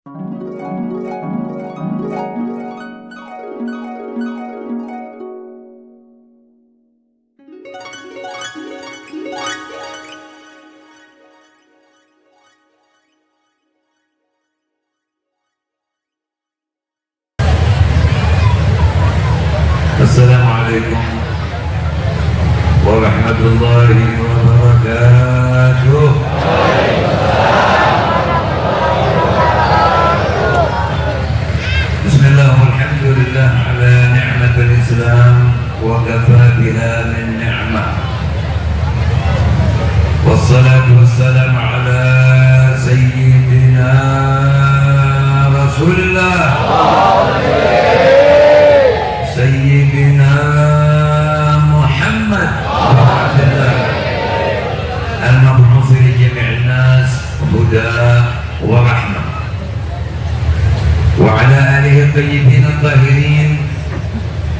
Assalamualaikum warahmatullahi wabarakatuh. Bismillah walhamdulillah ala ni'matil Islam wa kafa biha min ni'mah. Wassalatu wassalamu ala sayyidina Rasulillah Sayyidina Muhammad al-mab'uts li jami'in nas huda wa rahmah wa ala alihi at-tayyibin at-tahirin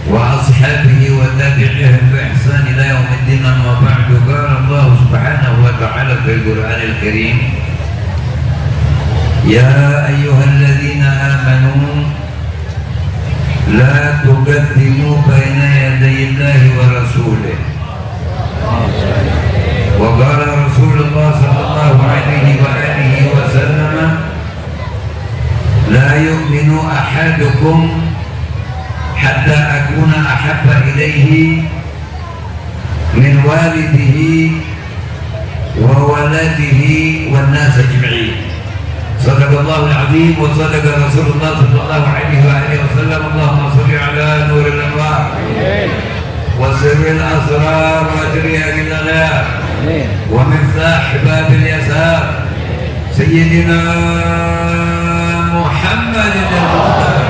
wa ashabihi wa tabi'ihim bi ihsan ila yaumiddin. Amma ba'du, qala Allah subhanahu wa ta'ala fil Qur'anil Karim, ya ayyuhalladzina amanu la tuqaddimu baina yaday Allahi wa rasulih. Wa qala Rasulullah sallallahu alaihi wa alihi wa sallam, la yu'minu ahadukum hatta akuna ahabba ilayhi min walidihi wa waladihi wan nas ajma'in. Sadaqallahul azim wa sadaqa Rasulullah sallallahu alaihi wa alihi wasallam. Allahumma shalli ala nuril anwar wa sirril asrar wa ajriyil alam wa miftah babil yasar sayyidina Muhammadin al-Mukhtar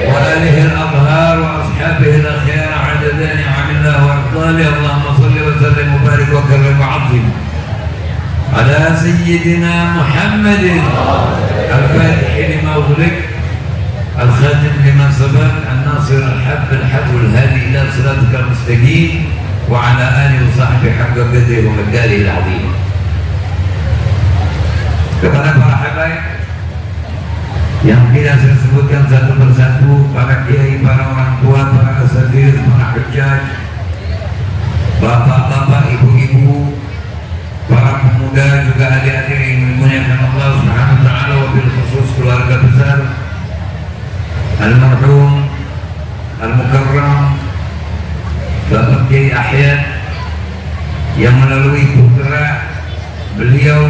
wa alihi al-abhar wa ashabihi al-akhyar adada ni'amillah wa afdali. Allahumma shalli wa sallim wa barik wa karrim wa azim على سيدنا محمد الفاتح لما أغلق الخاتم لما سبق الناصر الحق بالحق والهادي إلى صراطك المستقيم وعلى آله وصحبه حق قدره ومقداره العظيم. Kepada para habaib yang tidak saya sebutkan satu persatu, para kiai, para orang tua, para asatidz, para hujjaj, bapak-bapak, ibu-ibu, para pemuda, juga adik-adik yang dimuliakan Allah Subhanahu wa taala, wabil khusus keluarga besar almarhum al-mukarram Bapak Kiai Ahyad yang melalui putra beliau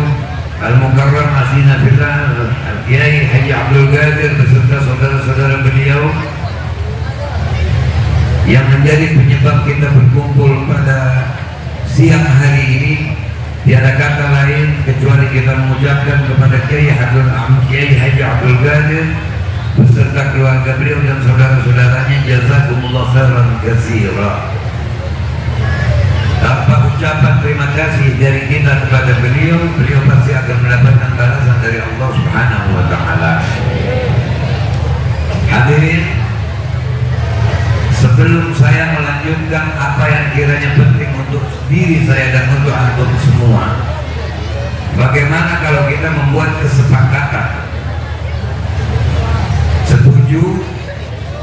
al-mukarram Asina Fillah Al-Kiai Haji Abdul Qadir beserta saudara-saudara beliau yang menjadi penyebab kita berkumpul pada siang hari ini. Tiada kata lain kecuali kita mengucapkan kepada Kiai Haji Abdul Qadir beserta keluarga beliau dan saudara-saudaranya, jazakumullah khairan katsira. Tanpa ucapan terima kasih dari kita kepada beliau, beliau pasti akan mendapatkan balasan dari Allah Subhanahu wa taala. Hadirin, sebelum saya melanjutkan apa yang kiranya penting untuk diri saya dan untuk antum semua, bagaimana kalau kita membuat kesepakatan, setuju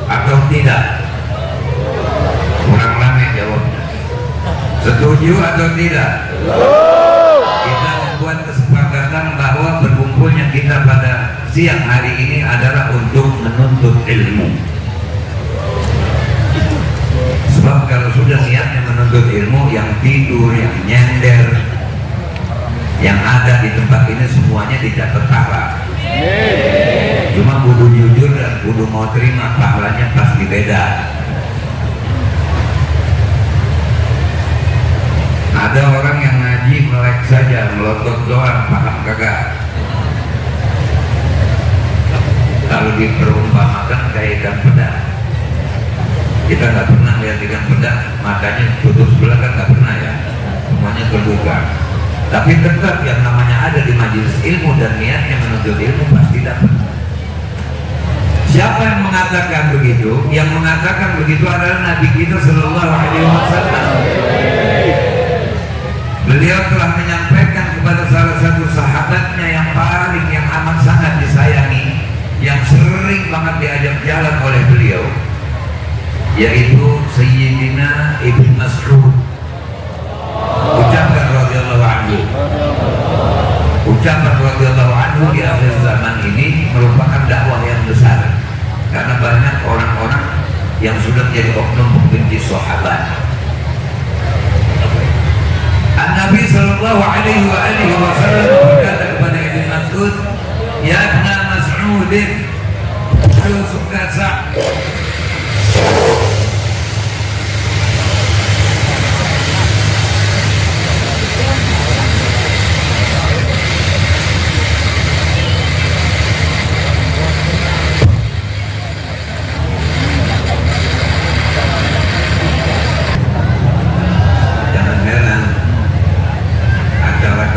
atau tidak? Kurang ramai jawabnya. Setuju atau tidak? Kita membuat kesepakatan bahwa berkumpulnya kita pada siang hari ini adalah untuk menuntut ilmu. Sebab kalau sudah niatnya menuntut ilmu, yang tidur, yang nyender, yang ada di tempat ini semuanya tidak terpahala. Cuma kudu jujur dan kudu mau terima, pahalanya pasti beda. Ada orang yang ngaji melek saja, melotot doang, paham kagak. Kalau diperumpamakan kayak ikan pedang, kita nggak pernah lihat ikan pedang makanya putus sebelah, kan nggak pernah ya, semuanya terbuka. Tapi tetap yang namanya ada di majelis ilmu dan niatnya menuntut ilmu pasti dapat. Siapa yang mengatakan begitu? Yang mengatakan begitu adalah Nabi kita Sallallahu Alaihi Wasallam. Beliau telah menyampaikan kepada salah satu sahabatnya yang paling, yang amat sangat disayangi, sering banget diajak jalan oleh beliau, yaitu Sayyidina Ibn Mas'ud. Ucapan radhiyallahu anhu, ucapan radhiyallahu anhu di akhir zaman ini merupakan dakwah yang besar, karena banyak orang-orang yang sudah menjadi oknum pembenci sahabat. An-Nabi sallallahu alaihi wasallam berkata kepada Ibn Mas'ud, "Ya Ibn Mas'ud, lu suka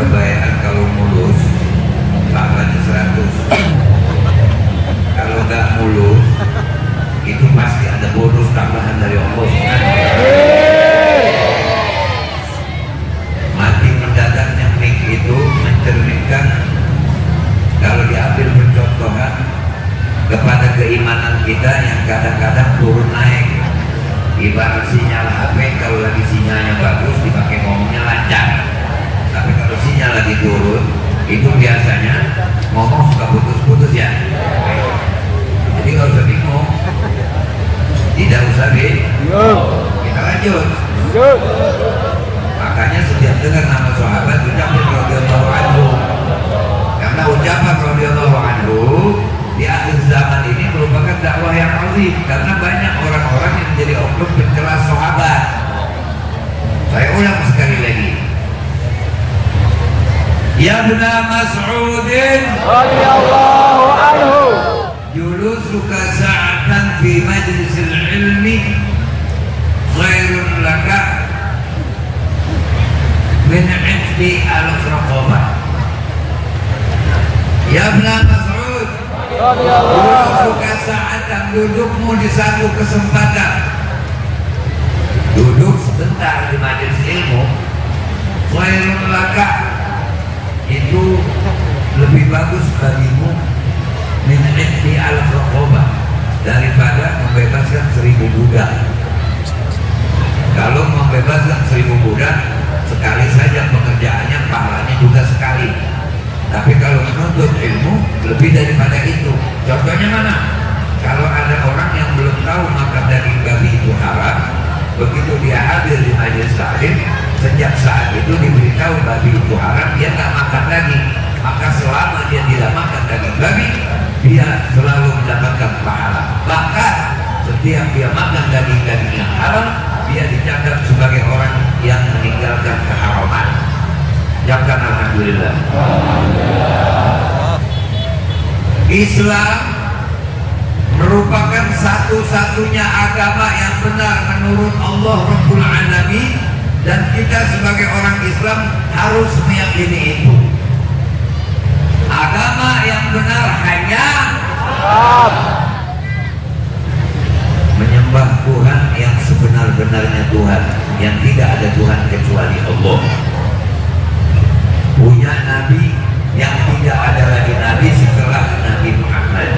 kebayaan kalau mulus pahalanya 100. Kalau nggak mulus itu pasti ada bonus tambahan dari Allah. Mati mendadaknya mik itu mencerminkan, kalau diambil percontohan kepada keimanan kita yang kadang-kadang turun naik. Ibarat sinyal HP, kalau lagi sinyalnya bagus dipakai ngomongnya lancar, tapi kalau sinyal lagi turun itu biasanya ngomong suka putus-putus ya. Jadi nggak usah bingung, tidak usah kita lanjut. Makanya setiap dengar nama sahabat ucapkan radhiyallahu anhu, karena ucapan radhiyallahu anhu di akhir zaman ini merupakan dakwah yang azim, karena banyak orang-orang yang menjadi oknum pencela sahabat. Saya ulang sekali lagi, Ya Ibn Mas'ud radhiyallahu anhu, julusuka sa'atan fi majlisil ilmi khairun laka min 'iddi al-raqabah. Ya Ibn Mas'ud julusuka sa'atan, dudukmu di satu kesempatan, duduk sebentar di majelis ilmu, khairun laka, itu lebih bagus bagimu min 'iddi al-raqabah, daripada membebaskan 1000 budak. Kalau membebaskan 1000 budak sekali saja pekerjaannya, pahalanya juga sekali. Tapi kalau menuntut ilmu lebih daripada itu. Contohnya mana? Kalau ada orang yang belum tahu makan daging babi itu haram, begitu dia hadir di majelis taklim, sejak saat itu diberitahu babi itu haram, dia tak makan lagi. Maka selama dia tidak makan daging babi, dia selalu mendapatkan pahala. Bahkan setiap dia makan daging-daging yang haram, dia dicatat sebagai orang yang meninggalkan keharaman. Ucapkan alhamdulillah. Islam merupakan satu-satunya agama yang benar menurut Allah Rabbul Alamin, dan kita sebagai orang Islam harus meyakini itu. Agama yang benar hanya menyembah Tuhan yang sebenar-benarnya Tuhan, yang tidak ada Tuhan kecuali Allah. Punya Nabi yang tidak ada lagi Nabi setelah Nabi Muhammad.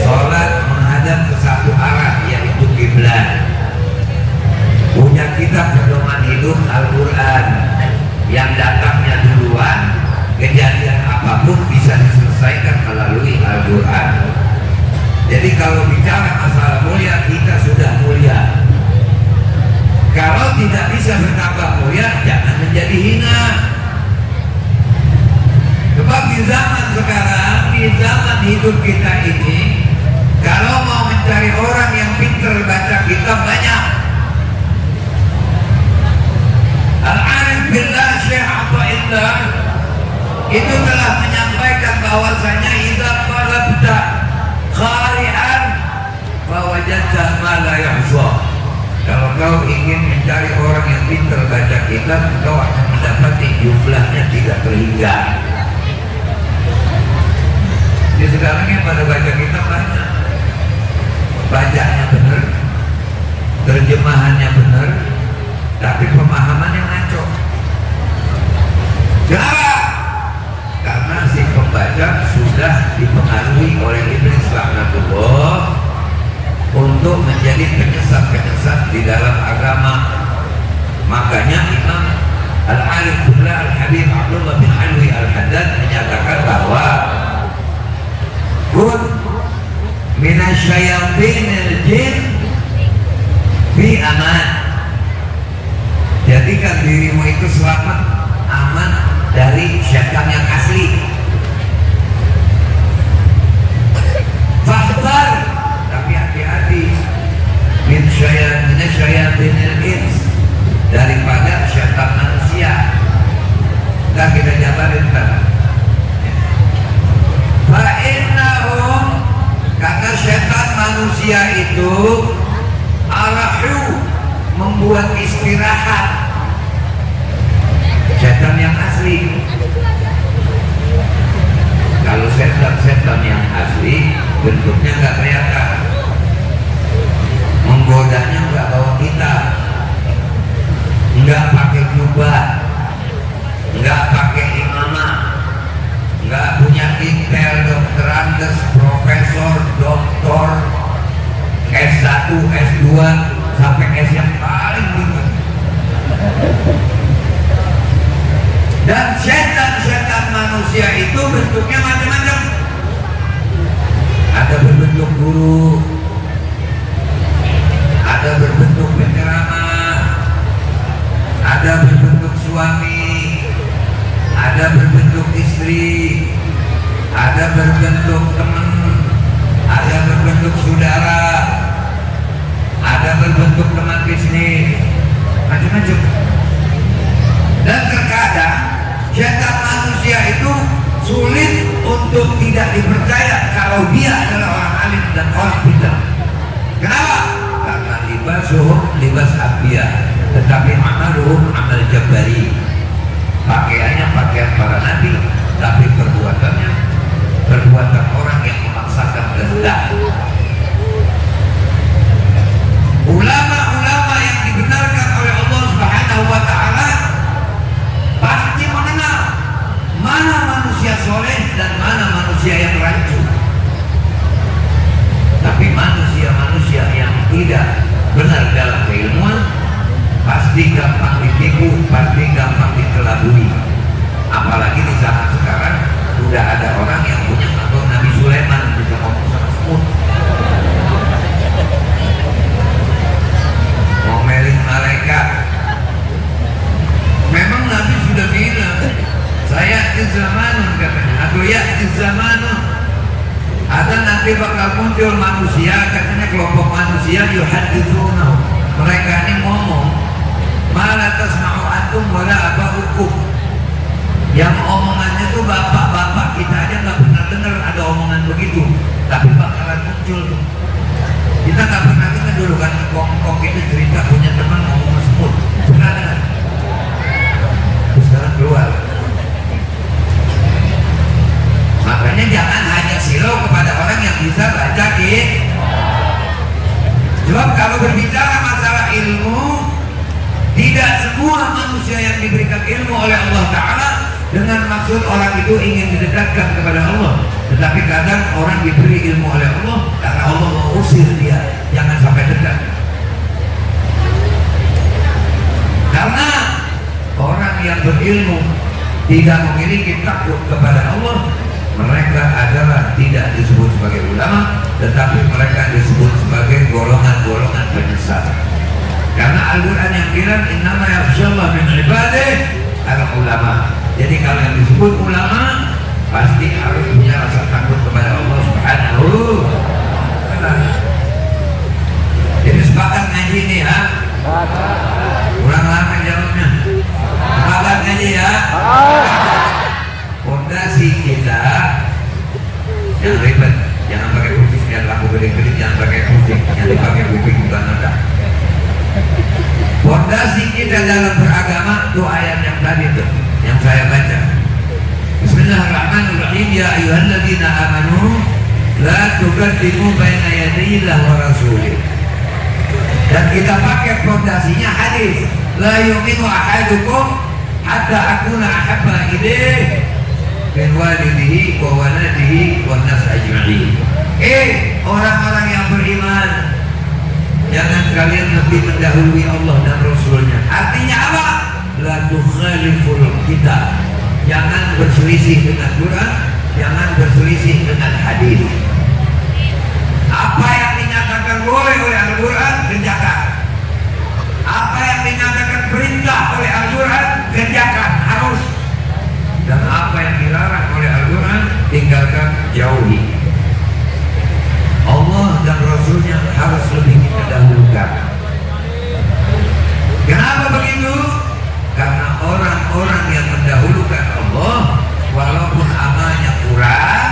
Salat menghadap ke satu arah, yaitu kiblat. Punya kitab pedoman hidup Al-Quran yang datangnya duluan, kejadian apapun bisa diselesaikan melalui Al-Quran. Jadi kalau bicara masalah mulia, kita sudah mulia. Kalau tidak bisa bertambah mulia, jangan menjadi hina. Sebab di zaman sekarang, di zaman hidup kita ini, kalau mau mencari orang yang pintar baca kitab, banyak. Al-Arif Billah Syekh Atha'illah itu telah menyampaikan bahwasanya idza qalabta qari'an fawajadta ma la yahsa. Kalau kau ingin mencari orang yang pintar baca kitab, kau akan mendapati jumlahnya tidak terhingga. Di sekarang yang pada baca kitab banyak, bacanya benar, terjemahannya benar, tapi pemahamannya ngaco. Kenapa? Karena si pembaca sudah dipengaruhi oleh iblis. menjadi penyesat-penyesat di dalam agama. Makanya Imam Al-Arif Billah Al-Habib Abdullah bin Alwi Al-Haddad menyatakan bahwa kun minasyayatinil jin fi aman. Jadikan dirimu itu selamat, aman dari syaitan yang asli. Fahdar, tapi hati-hati min syayatinil ins, daripada syaitan manusia. Ntar kita jabarin ntar. Fa'innahum, kata syaitan manusia itu arahu, membuat istirahat. Syaitan yang asli. Kalau setan yang asli bentuknya nggak kelihatan, menggodanya nggak bawa kita, nggak pakai jubah, nggak pakai imamah, nggak punya titel dokter andes, profesor, doktor, S1, S2 sampai S yang paling tinggi. Dan setan-setan manusia itu bentuknya macam-macam. Ada berbentuk guru, ada berbentuk penceramah, ada berbentuk suami, ada berbentuk istri, ada berbentuk teman, ada berbentuk saudara, ada berbentuk teman bisnis, macam-macam. Dan terkadang setan manusia itu sulit untuk tidak dipercaya kalau dia adalah orang alim dan orang pintar. Kenapa? Karena libas abiyah, tetapi amaluhum amal jabbari. Pakaiannya pakaian para nabi, tapi perbuatannya perbuatan orang yang memaksakan kehendak. Ulama-ulama yang dibenarkan oleh Allah Subhanahu wa Ta'ala pasti mengenal mana manusia soleh dan mana manusia yang rancu. Tapi manusia-manusia yang tidak benar dalam keilmuan pasti gampang ditipu, pasti gampang dikelabui. Apalagi di zaman sekarang sudah ada orang yang punya atau Nabi Sulaiman bisa ngomong sama semut, ngomelin malaikat. Memang Nabi sudah bilang, saya zamanun katanya, atau ya zamanun, ada nanti bakal muncul manusia, katanya kelompok manusia yuhaditsunahu, mereka ini ngomong malah tasma'u antum wala aba'ukum, yang omongannya tuh bapak-bapak kita aja nggak pernah dengar ada omongan begitu, tapi bakalan muncul tuh. Kita nggak pernah dengar dulu kan kong itu cerita punya teman ngomong semut, pernah dengar? Terus sekarang keluar. Makanya jangan hanya silau kepada orang yang bisa baca sebab kalau berbicara masalah ilmu, tidak semua manusia yang diberikan ilmu oleh Allah Ta'ala dengan maksud orang itu ingin didekatkan kepada Allah. Tetapi kadang orang diberi ilmu oleh Allah karena Allah mau usir dia, jangan sampai dekat. Karena orang yang berilmu tidak memiliki takut kepada Allah, mereka adalah tidak disebut sebagai ulama, tetapi mereka disebut sebagai golongan-golongan penyesat. Karena Al-Quran yang bilang innama yakhshallah min ibadihi al-ulama. Jadi kalau yang disebut ulama pasti harus punya rasa takut kepada Allah Subhanahu wa ta'ala. Jadi sepakat ngaji ini ya. Kurang lama jawabnya. Sepakat ngaji ya. Fondasi kita yang ribet, jangan pakai pusing, jangan lampu gede-gede, jangan pakai pusing, yang dipakai kuping juga nada. Fondasi kita dalam beragama itu ayat yang tadi tuh, yang saya baca. Bismillahirrahmanirrahim. Ya ayyuhalladzina amanu la tuqaddimu baina yadayillah wa rasulih. Dan kita pakai fondasinya hadis. La yu'minu ahadukum hatta akuna ahabba ilaih min walidihi wa waladihi wa nas ajma'in. Orang-orang yang beriman, Jangan kalian lebih mendahului Allah dan Rasulnya. Artinya apa? La tukhaliful kitab. Jangan berselisih dengan Quran, jangan berselisih dengan hadis. Apa yang dinyatakan boleh oleh Al-Quran, kerjakan. Apa yang dinyatakan perintah oleh Al-Quran, kerjakan, harus. Dan apa yang dilarang oleh Al-Quran, tinggalkan, jauhi. Allah dan Rasulnya harus lebih kita dahulukan. Kenapa begitu? Karena orang-orang yang mendahulukan Allah, walaupun amalnya kurang,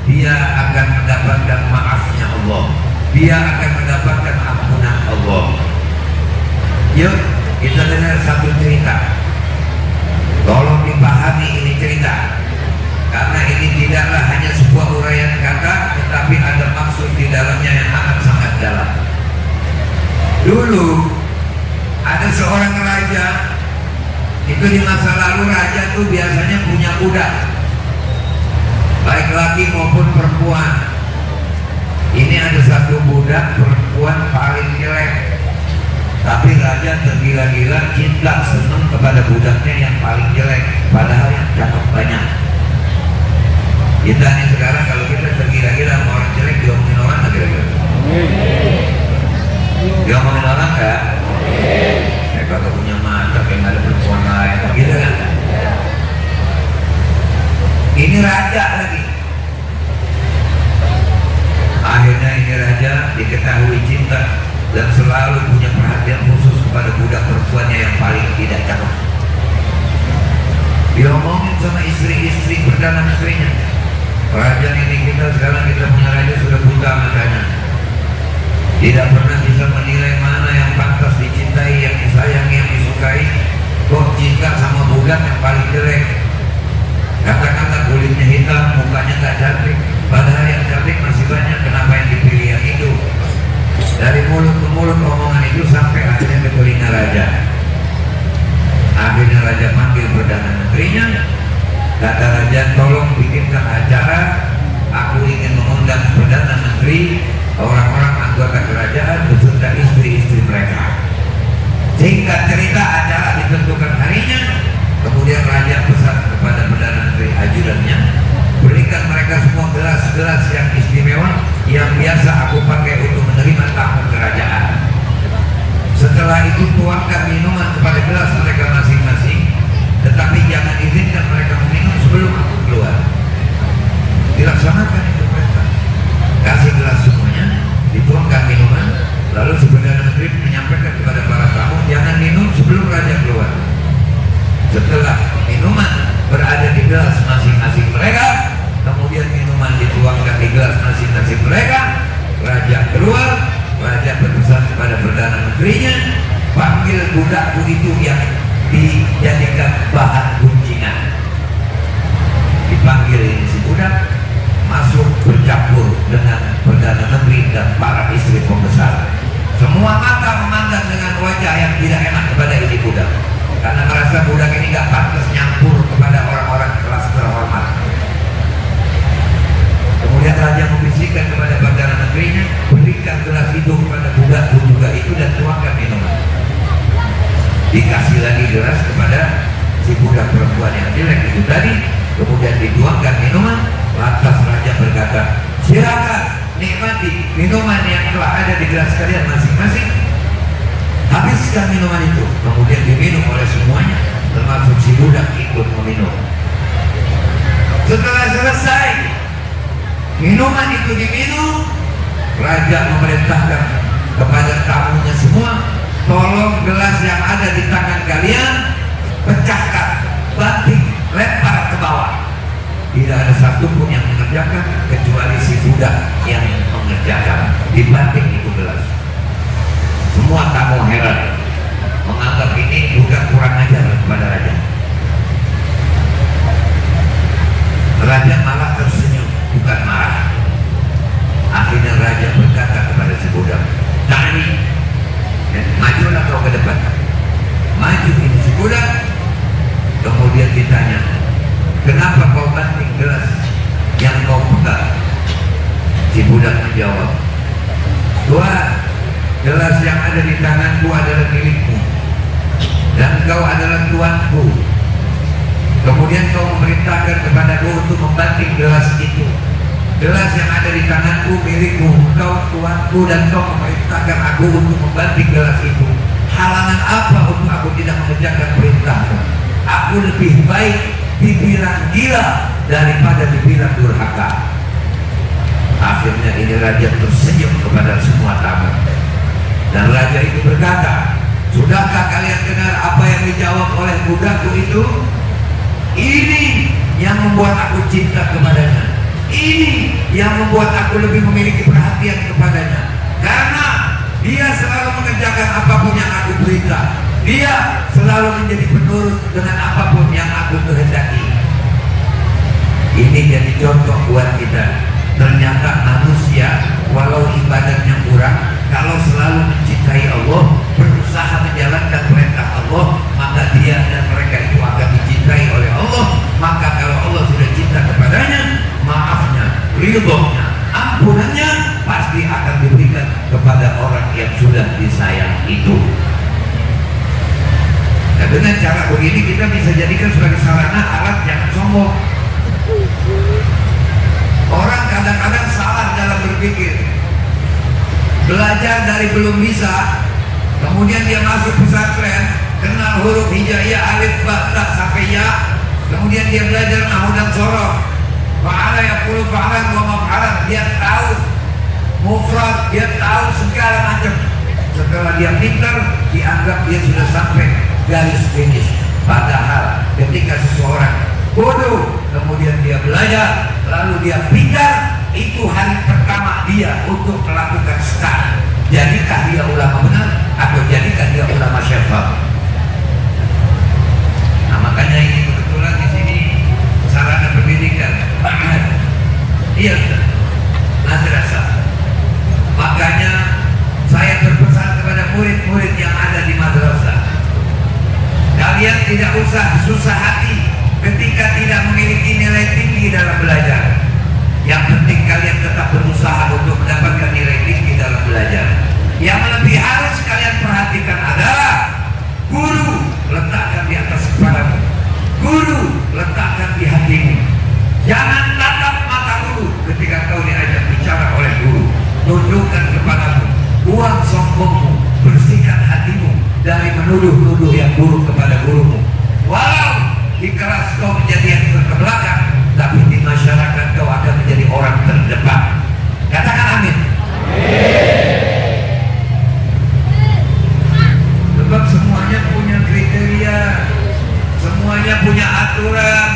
dia akan mendapatkan maafnya Allah, dia akan mendapatkan ampunan Allah. Yuk kita dengar satu cerita. Tolong dipahami ini cerita, karena ini tidaklah hanya sebuah uraian kata, tetapi ada maksud di dalamnya yang amat sangat dalam. Dulu ada seorang raja. Itu di masa lalu raja itu biasanya punya budak, baik laki maupun perempuan. Ini ada satu budak perempuan paling jelek, tapi raja tergila-gila cinta senang kepada budaknya yang paling jelek, padahal yang cakep banyak. Kita nih sekarang kalau kita tergila-gila sama orang jelek, diomongin orang nggak kira-kira? Diomongin orang nggak? Saya kagak punya mata, kayak nggak ada perempuan lain, gitu kan? Ini raja lagi. Akhirnya ini raja diketahui cinta dan selalu punya perhatian khusus kepada budak perempuannya yang paling tidak cakep. Diomongin sama istri-istri perdana menterinya. Kerajaan ini kita sekarang, kita punya raja sudah buta matanya, tidak pernah bisa menilai mana yang pantas dicintai, yang disayangi, yang disukai. Kok cinta sama budak yang paling jelek? Kata-kata kulitnya hitam, mukanya gak cantik, padahal yang cantik masih banyak. Kenapa yang dipilih yang itu? Dari mulut ke mulut omongan itu sampai akhirnya ke telinga raja. Akhirnya raja panggil perdana menterinya. Kata raja, tolong bikinkan acara, aku ingin mengundang perdana menteri, orang-orang anggota kerajaan beserta istri-istri mereka. Singkat cerita, acara ditentukan harinya. Kemudian raja pesan kepada perdana menteri ajudannya, berikan mereka semua gelas-gelas yang istimewa yang biasa aku pakai untuk menerima tamu kerajaan. Setelah itu tuangkan minuman kepada gelas mereka masing-masing, tetapi jangan izinkan mereka meminum sebelum aku keluar. Dilaksanakan itu perintah. Kasih gelas semuanya, dituangkan minuman, lalu si perdana menteri menyampaikan kepada para tamu, jangan minum sebelum raja keluar. Setelah minuman berada di gelas masing-masing mereka, kemudian minuman dituangkan di gelas masing-masing mereka, raja keluar. Raja berpesan kepada perdana menterinya, panggil budakku itu yang dijadikan bahan gunjingan. Dipanggil ini si budak, masuk bercampur dengan perdana menteri dan para istri pembesar. Semua mata memandang dengan wajah yang tidak enak kepada ini budak, karena merasa budak ini gak pantas nyampur kepada orang-orang kelas terhormat. Kemudian raja membisikkan kepada perdana menterinya, berikan gelas itu kepada budakku juga itu dan tuangkan minuman. Dikasih lagi gelas kepada si budak perempuan yang jelek itu tadi, kemudian dituangkan minuman. Lantas raja berkata, silakan nikmati minuman yang telah ada di gelas kalian masing-masing. Habiskan minuman itu. Kemudian diminum oleh semuanya, termasuk si budak ikut meminum. Setelah selesai minuman itu diminum, raja memerintahkan kepada tamunya semua, tolong gelas yang ada di tangan kalian pecahkan, banting, lempar ke bawah. Tidak ada satupun yang mengerjakan kecuali si budak yang mengerjakan. Dibanting itu gelas. Semua tamu heran, menganggap ini budak kurang ajar kepada raja. Raja malah tersenyum, bukan marah. Akhirnya raja berkata kepada si budak, "Tani, majulah kau ke depan." Maju ini si budak. Kemudian ditanya, "Kenapa kau banting gelas yang kau pegang?" Si budak menjawab, "Tuan, Gelas yang ada di tanganku adalah milikmu, dan engkau adalah tuanku. Kemudian kau memerintahkan kepadaku untuk membanting gelas itu. Gelas yang ada di tanganku milikmu, engkau tuanku, dan kau memerintahkan aku untuk membanting gelas itu. Halangan apa untuk aku tidak mengerjakan perintahmu? Aku lebih baik dibilang gila daripada dibilang durhaka. Akhirnya ini raja tersenyum kepada semua tamu, dan raja itu berkata, sudahkah kalian dengar apa yang dijawab oleh budaku itu? Ini yang membuat aku cinta kepadanya. Ini yang membuat aku lebih memiliki perhatian kepadanya, karena dia selalu mengerjakan apapun yang aku perintah. Dia selalu menjadi penurut dengan apapun yang aku kehendaki. Ini jadi contoh buat kita. Ternyata manusia walau ibadahnya kurang, kalau selalu mencintai Allah, berusaha menjalankan perintah Allah, maka dia dan mereka itu akan dicintai oleh Allah. Maka kalau Allah sudah cinta kepadanya, maafnya, ridhonya, ampunannya pasti akan diberikan kepada orang yang sudah disayang itu. Nah, dengan cara begini kita bisa jadikan sebagai sarana alat jangan sombong. Orang kadang-kadang salah dalam berpikir. Belajar dari belum bisa, kemudian dia masuk pesantren, kenal huruf hijaiyah, alif, ba, ta, sampai ya. Kemudian dia belajar nahwu dan sorof. Fa'ala yaqulu fa'lan wa maf'alan. Dia tahu mufrad, dia tahu segala macam. Setelah dia pintar, dianggap dia sudah sampai garis finish. Padahal ketika seseorang bodoh, kemudian dia belajar, lalu dia pintar, itu hari pertama dia untuk melakukan start. Jadikah dia ulama benar atau jadikah dia ulama syafal? Nah, makanya ini kebetulan di sini sarana pendidikan iya, madrasah. Makanya saya berpesan kepada murid-murid yang ada di madrasah, kalian tidak usah susah hati ketika tidak memiliki nilai tinggi dalam belajar. Yang penting kalian tetap berusaha untuk mendapatkan nilai tinggi dalam belajar. Yang lebih harus kalian perhatikan adalah guru letakkan di atas kepalamu, guru letakkan di hatimu. Jangan tatap mata guru ketika kau diajak bicara oleh guru. Tunjukkan kepadamu, buang sombongmu, bersihkan hatimu dari menuduh-nuduh yang buruk kepada gurumu. Walau di kelas kau menjadi yang terbelakang, tapi di masyarakat kau akan menjadi orang terdepan. Katakan amin. Sebab semuanya punya kriteria, semuanya punya aturan.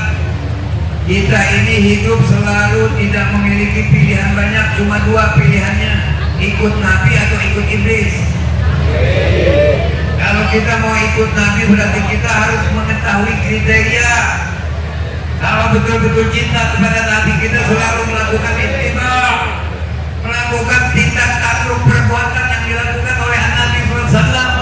Kita ini hidup selalu tidak memiliki pilihan banyak, cuma dua pilihannya, ikut Nabi atau ikut iblis. Kalau kita mau ikut Nabi berarti kita harus mengetahui kriteria. Kalau betul-betul cinta kepada Nabi, kita selalu melakukan ittiba, melakukan tindak tanduk perbuatan yang dilakukan oleh Nabi SAW.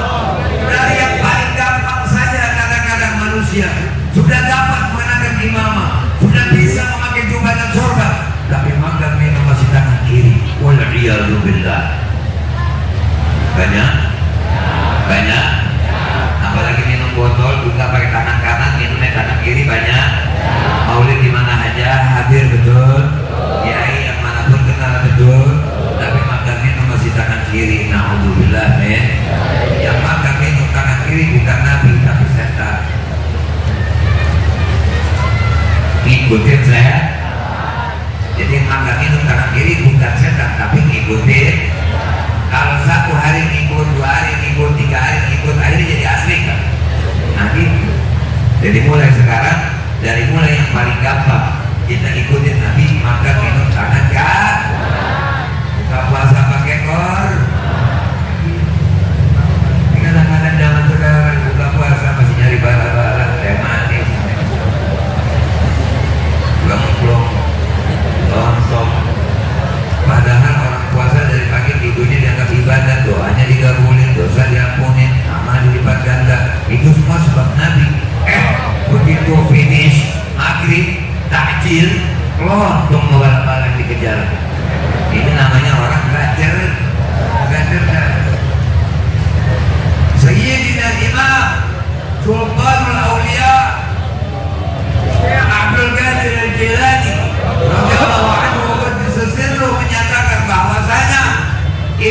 Dari yang paling gampang saja, kadang-kadang manusia sudah dapat mengenakan imamah, sudah bisa memakai jubah dan sorban, tapi makan minum masih tangan kiri. Wal'iyadu billah. Banyak? Banyak? Apalagi minum botol buka pakai tangan kanan, minumnya tangan kiri banyak. Maulid di mana aja hadir betul, kiai yang manapun kenal betul, tapi makan minum masih tangan kiri. Na'udzubillah men. Yang makan minum tangan kiri bukan Nabi tapi setan. Ngikutin saya. Jadi makan minum tangan kiri bukan setan tapi ngikutin. Kalau satu hari ngikut, 2 hari ngikut, 3 hari ngikut, akhirnya jadi asli kan? Nah gitu. Jadi mulai sekarang, dari mulai yang paling gampang, kita ikutin Nabi, makan minum tangan kan? Buka puasa pakai kor. Kadang-kadang zaman sekarang buka puasa masih nyari bala-bala, teh manis, belum lontong. Padahal orang puasa dari pagi tidurnya dianggap ibadah, doanya digabungin, dosa diampunin, amal dilipat ganda. Itu semua sebab Nabi. Begitu finish maghrib, takjil, lontong bala-bala dikejar. Ini namanya orang gacer kan?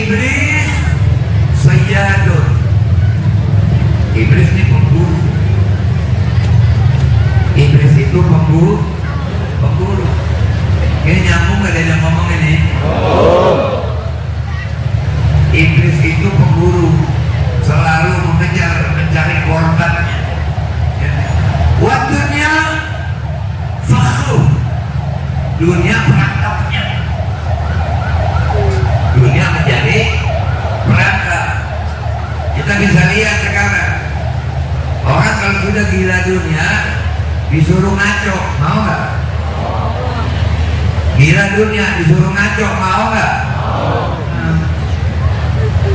Iblis sayyadun. Iblis ini pemburu. Iblis itu pemburu. Ini nyambung gak ada yang ngomong ini? Iblis itu pemburu, selalu mencari korbannya. Waktunya fakhr, dunia perangkapnya. Dunia menjadi perangkap. Kita bisa lihat sekarang, orang kalau sudah gila dunia disuruh ngaco, mau nggak? Gila dunia disuruh ngaco, mau nggak?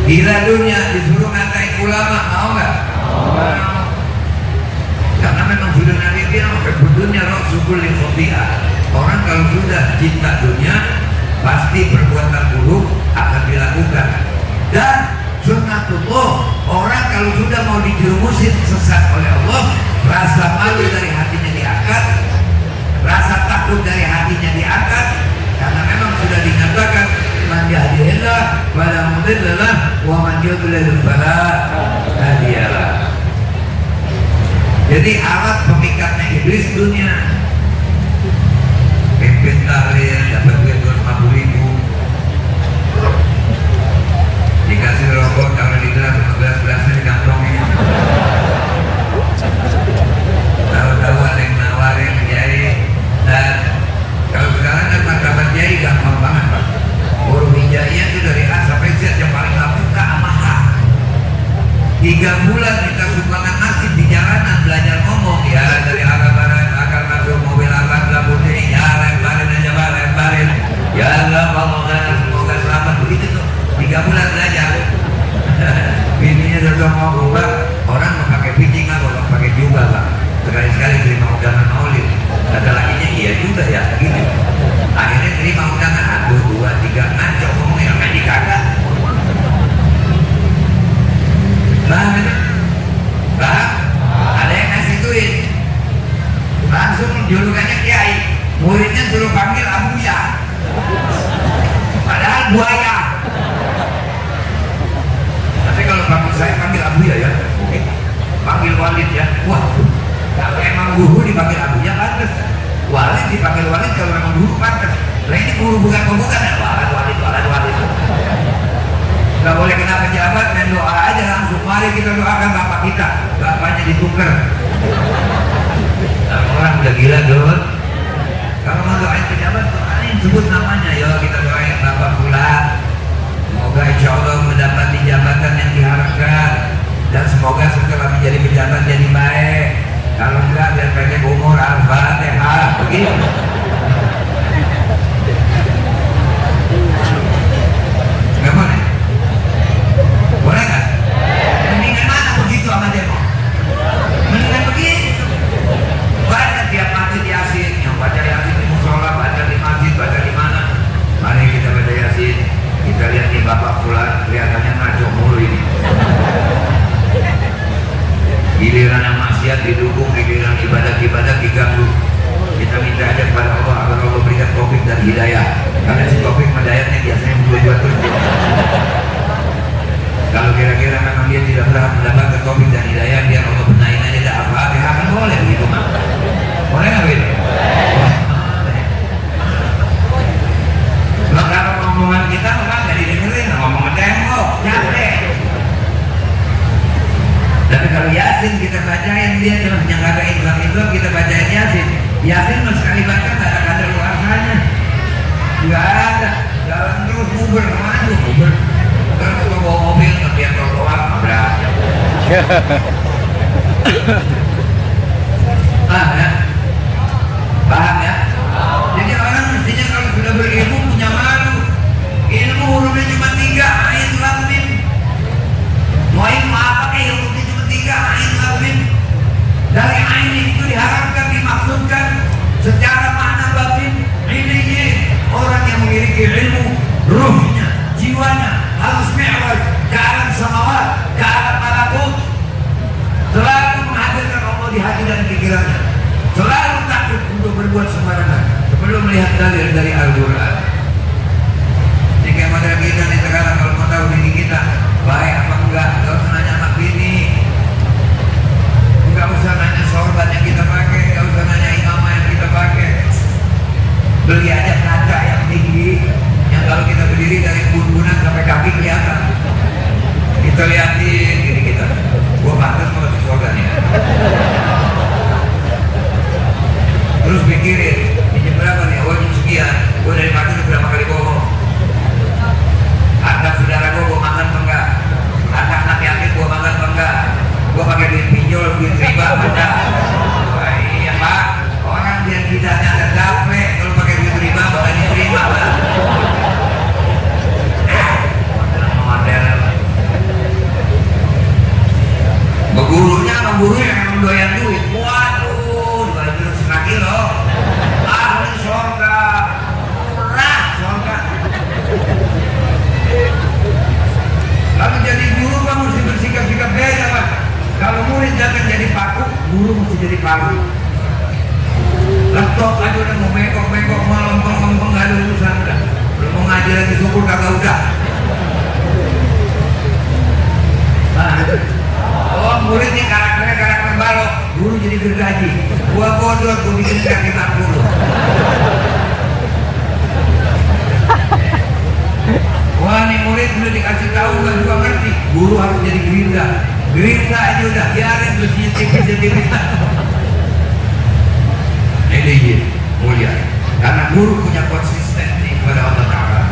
Gila dunia disuruh ngatain ulama, mau nggak? Karena memang sudah Nabi bilang dunia roh sukul khotiyah. Orang kalau sudah cinta dunia pasti perbuatan buruk akan dilakukan. Dan sunnatullah, orang kalau sudah mau dijerumusin sesat oleh Allah, rasa malu dari hatinya diangkat, rasa takut dari hatinya diangkat, karena memang sudah dinyatakan man yahdihillah fala mudilla lahu wa man yudlil fala hadiya lahu. Jadi alat pemikatnya iblis dunia. Pimpin tahlil dapat duit 250.000, dikasih rokok kalau digelas 15-15 di kantongnya. Tahu-tahu ada yang nawarin kiai. Dan kalau sekarang kan martabat kiai gampang banget Pak. Huruf hijaiyah itu dari A sampai Z yang paling hafal ke Amaha. 3 bulan kita sumbangan masjid di jalanan belajar ngomong, ya dari arah barat akan masuk mobil akan putih, ya lebarin aja Pak, lebarin. Ya Allah semoga selamat, begitu tuh. 3 bulan belajar. Bininya sudah ngomong Pak, orang mau pakai pitching apa, orang pakai juga Pak. Sekali-sekali terima undangan maulid. Kata lakinya iya juga ya, gitu. Akhirnya terima undangan 1, 2, 3 ngaco ngomongnya sampai dikagak. Paham itu? Paham? Ada yang ngasih duit, langsung julukannya kiai, muridnya suruh panggil Abuya, padahal buaya. Tapi kalau panggil saya panggil Abuya ya, panggil Walid ya. Wah, kalau emang guru dipanggil Abuya pantas, Walid dipanggil Walid kalau memang guru pantas. Nah ini guru bukan ya, Walid. Gak boleh kena pejabat, main doa aja langsung. Mari kita doakan bapak kita, bapaknya ditukar. Orang udah gila dong. Kalau mau doain pejabat, doain sebut namanya. Yo kita doain bapak pula, semoga insya Allah mendapati jabatan yang diharapkan, dan semoga setelah menjadi pejabat jadi baik. Kalau enggak biar pendek umur. Al-Fatihah. Begitu. Nggak boleh? Boleh nggak? Mendingan mana begitu sama demo? Mendingan begitu. Baca tiap masjid Yasin, yang baca Yasin di musola, baca di masjid, baca di mana? Mari kita baca Yasin. Kita lihat nih bapak pulang, kelihatannya ngaco mulu ini. Giliran yang maksiat didukung, giliran ibadah diganggu. Kita minta aja kepada Allah agar Allah berikan taufik dan hidayah. Karena si taufik hidayahnya biasanya berdua terus. Kalau kira-kira memang dia tidak berhak mendapatkan taufik dan hidayah, biar Allah benahin aja dah Al-Fatihah, kan boleh begitu mah. Boleh nggak begitu? Kalau omongan kita memang nggak didengerin, ngomong tembok, capek. Tapi kalau Yasin kita bacain, dia cuma yang kata Islam kita bacain Yasin. Yasin mas sekali baca nggak ada kadar luarsanya, nggak ada. Jalan terus buber kemana buber. Kalau kita bawa mobil ngebiar trotoar nabrak. Paham ya? Paham ya? Jadi orang mestinya kalau sudah berilmu punya malu. Ilmu hurufnya cuma 3, ain lam mim. Mau ilmu apa kayak hurufnya cuma 3, ain lam mim. Dari ain itu diharapkan, dimaksudkan secara makna batin. Ini orang yang memiliki ilmu, ruhnya, jiwanya harus mi'raj ke alam samawat, ke alam malakut, selalu menghadirkan Allah di hati dan pikirannya, selalu takut untuk berbuat sembarangan sebelum melihat dalil dari Al-Quran. Ini kayak model kita nih sekarang, kalau mau tahu kita liatin gini kita. Gua pantas mau masuk surga nih. Terus pikirin, ini jam berapa nih? Oh jam sekian. Gua dari pagi udah berapa kali bohong. Anak saudara gua makan apa enggak? Anak yakin gua makan apa enggak? Gua pakai duit pinjol, duit riba apa enggak? Wah, iya Pak, orang dia tidaknya ada gape kalau pakai duit riba bakal diterima Pak. Model gurunya sama guru yang emang doyan duit, waduh, dibagi setengah kilo, ahli surga, murah surga. Lalu jadi guru kan mesti bersikap-sikap beda Pak. Kalau murid jangan jadi paku, guru mesti jadi paku. Laptop aja udah mau bengkok, mau lempeng, gak ada urusan udah. Belum mau ngaji lagi syukur kagak udah. Oh murid nih karakternya karakter balok, guru jadi gergaji. Gua bodoh, gua bikin kaki 40. Wah nih murid udah dikasih tahu gak juga ngerti, guru harus jadi gerinda. Gerinda aja udah biarin terus jadi gerinda. Ini dia mulia, karena guru punya konsistensi kepada Allah Taala.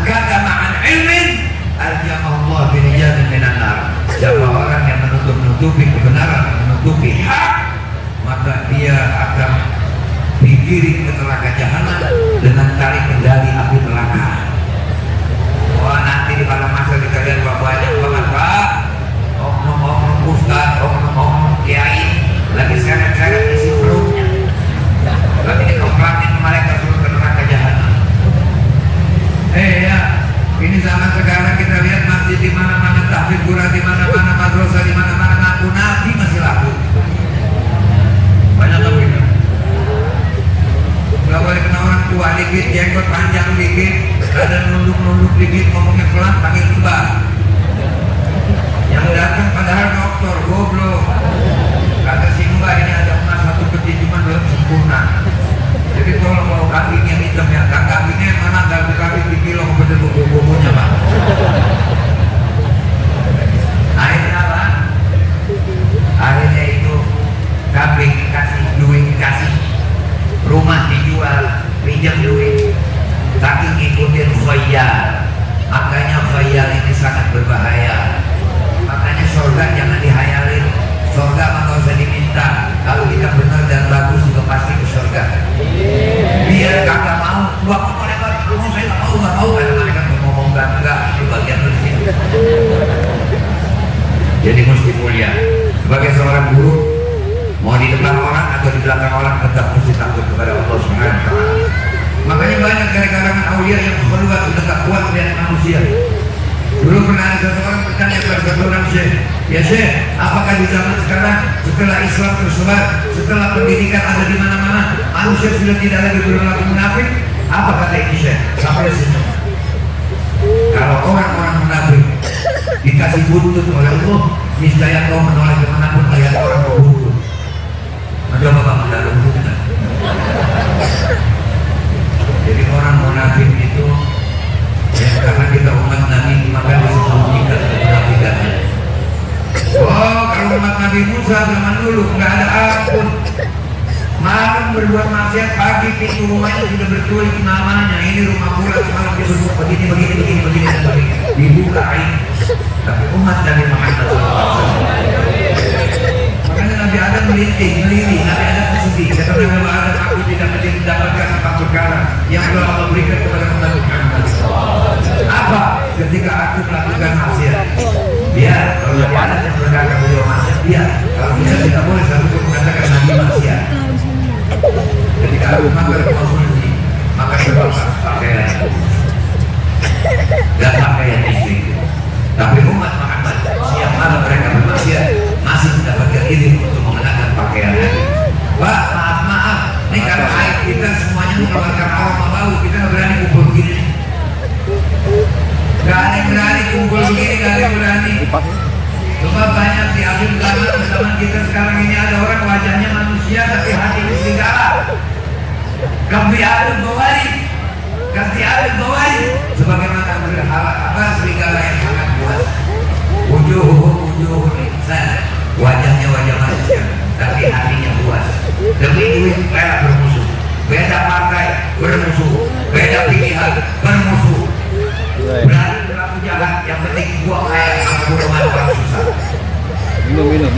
Kata ma'an ilmin aljamahullah binijamin minan nar. Siapa orang yang menutupi kebenaran, menutupi hak, maka dia akan digiring ke neraka jahanam dengan tali kendali api neraka. Wah nanti di pada masa di kalian banyak banget Pak, oknum-oknum ustaz, oknum-oknum kiai lagi seret-seret isi perutnya, lagi dikompakin mereka suruh ke neraka jahanam. Ya, ini zaman sekarang kita lihat masjid di mana-mana, tahfidz Quran di mana-mana, madrasah di mana-mana, ngaku nabi masih laku. Banyak lagi. Gak boleh kena orang tua dikit, jenggot panjang dikit, ada nunduk-nunduk dikit, ngomongnya pelan, panggil mbak. Yang datang padahal dokter, goblok. Kata si mbak ini ada emas satu peti cuma belum sempurna. Jadi tolong bawa kambing yang hitam ya, kambingnya yang mana kambing di kilo kepada bumbunya Pak. Akhirnya apa? Akhirnya itu kambing kasih duit, kasih rumah dijual, pinjam duit, saking ngikutin khayal. Makanya khayal ini sangat berbahaya. Makanya surga jangan dihayalin. Surga mah nggak usah diminta. Kalau kita benar dan bagus juga pasti ke surga. Biar kagak mau, gua mereka mau saya nggak mau karena mereka ngomong enggak itu bagian dari sini. Jadi mesti mulia. Sebagai seorang guru, mau di depan orang atau di belakang orang tetap mesti takut kepada Allah Subhanahu wa Ta'ala. Makanya banyak dari kalangan aulia yang keluar sudah tak kuat melihat manusia. Dulu pernah ada seorang bertanya kepada satu orang Syekh, ya Syekh, apakah di zaman sekarang setelah Islam tersebar, setelah pendidikan ada di mana-mana, manusia sudah tidak lagi berlaku munafik? Apa kata ini Syekh? Sampai senyum. Kalau orang-orang munafik dikasih buntut oleh Allah, niscaya kau menoleh kemanapun melihat orang berbuntut. Mencoba Pak mendalam buntut. Jadi orang munafik itu ya, karena kita umat Nabi maka disembunyikan kemunafikannya. Oh, kalau umat Nabi Musa zaman dulu nggak ada ampun. Malam berbuat maksiat, pagi pintu rumahnya sudah bertulis namanya. Ini rumah pula semalam dia berbuat begini dan begini. Dibuka aib. Tapi umat Nabi Muhammad SAW. Makanya Nabi Adam meliti, Nabi Adam sedih. Kata Nabi Adam, aku tidak mendapatkan apa perkara yang telah Allah berikan kepada Nabi Muhammad. Apa? Ketika aku melakukan maksiat, biar kalau Nabi Adam yang berkata beliau maksiat, biar kalau kita tidak boleh satu pun mengatakan Nabi maksiat. Ketika aku makan konsumsi, maka terbakar pakaian dan pakaian istri. Tapi umat Muhammad siang malam mereka bermaksiat masih mendapatkan izin untuk mengenakan pakaian lagi. Pak, maaf, ini kalau air kita semuanya mengeluarkan aroma bau, kita nggak berani kumpul begini. Gak ada yang berani kumpul begini, gak ada yang berani. Sebab banyak di akhir zaman kita sekarang ini ada orang wajahnya manusia tapi hatinya serigala. Kasih bawari sebagaimana serigala yang sangat puas. beda partai bermusuh, beda pilihan bermusuh, berani berlaku jahat, yang penting gua kaya sama gua orang susah. Minum.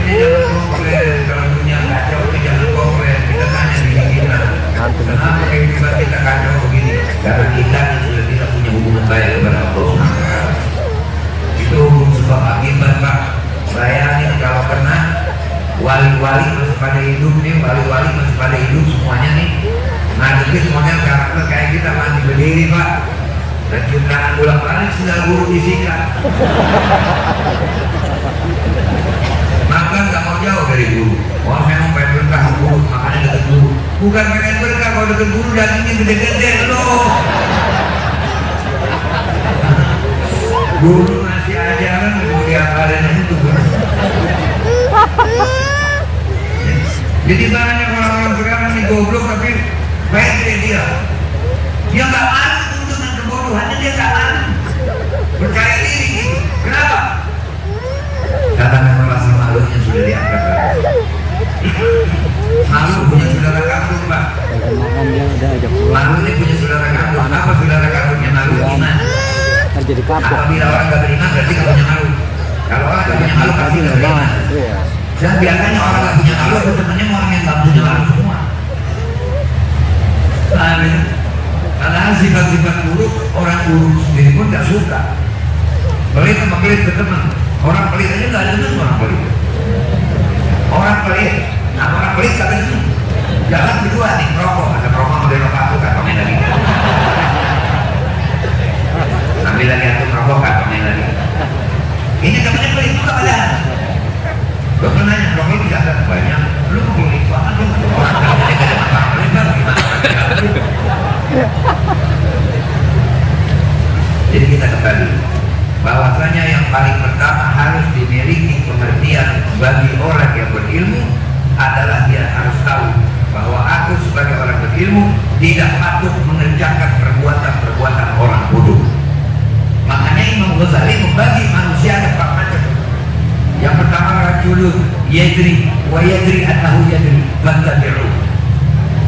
Ini jangan komplain, kalau dunia kacau itu jangan komplain, kita tanya diri kita, kenapa kehidupan kita kacau begini? Karena kita sudah tidak punya hubungan baik kepada Allah. Itu sebab akibat Pak. Bayangin kalau kena wali-wali masih pada hidup nih, wali-wali masih pada hidup semuanya nih, ngadepin model karakter kayak kita mati berdiri Pak, dan cintaan bolak-balik sudah guru disikat. Maka nggak mau jauh dari guru. Oh saya mau pengen berkah guru, makanya deket guru. Bukan pengen berkah, kalau deket guru dagingnya gede-gede loh. Guru ngasih ajaran kemudian kalian itu guru. Jadi banyak orang-orang sekarang nih goblok tapi baik dia. Dia nggak malu untuk dengan kebodohannya, dia nggak malu. Percaya diri gitu. Kenapa? Karena memang rasa malunya sudah diangkat. Malu punya saudara kandung Pak. Malu ini punya saudara kandung. Apa saudara kandungnya? Malu iman. Jadi kapok. Apabila orang nggak beriman berarti nggak punya malu. Kalau orang nggak punya malu pasti nggak beriman. Dan biasanya orang nggak punya malu itu temannya orang yang nggak punya malu semua. Padahal sifat-sifat buruk orang buruk sendiri pun nggak suka. Pelit sama pelit berteman. Orang pelit aja nggak ada teman orang pelit. Orang pelit, nah orang pelit kata itu jalan berdua nih merokok, ada merokok model rokok kantongnya lagi. Ambil lagi atau merokok kantongnya lagi. Ini temannya pelit juga padahal. Dokter nanya, rokok bisa ada banyak. Lu pelit banget lu. Orang katanya gak ada masalah pelit banget gimana? Jadi kita kembali. Bahwasanya yang paling pertama harus dimiliki pengertian bagi orang yang berilmu adalah dia harus tahu bahwa aku sebagai orang berilmu tidak patut mengerjakan perbuatan-perbuatan orang bodoh. Makanya Imam Ghazali membagi manusia ada empat macam. Yang pertama rajulun yadri wa yadri annahu yadri fattabi'u.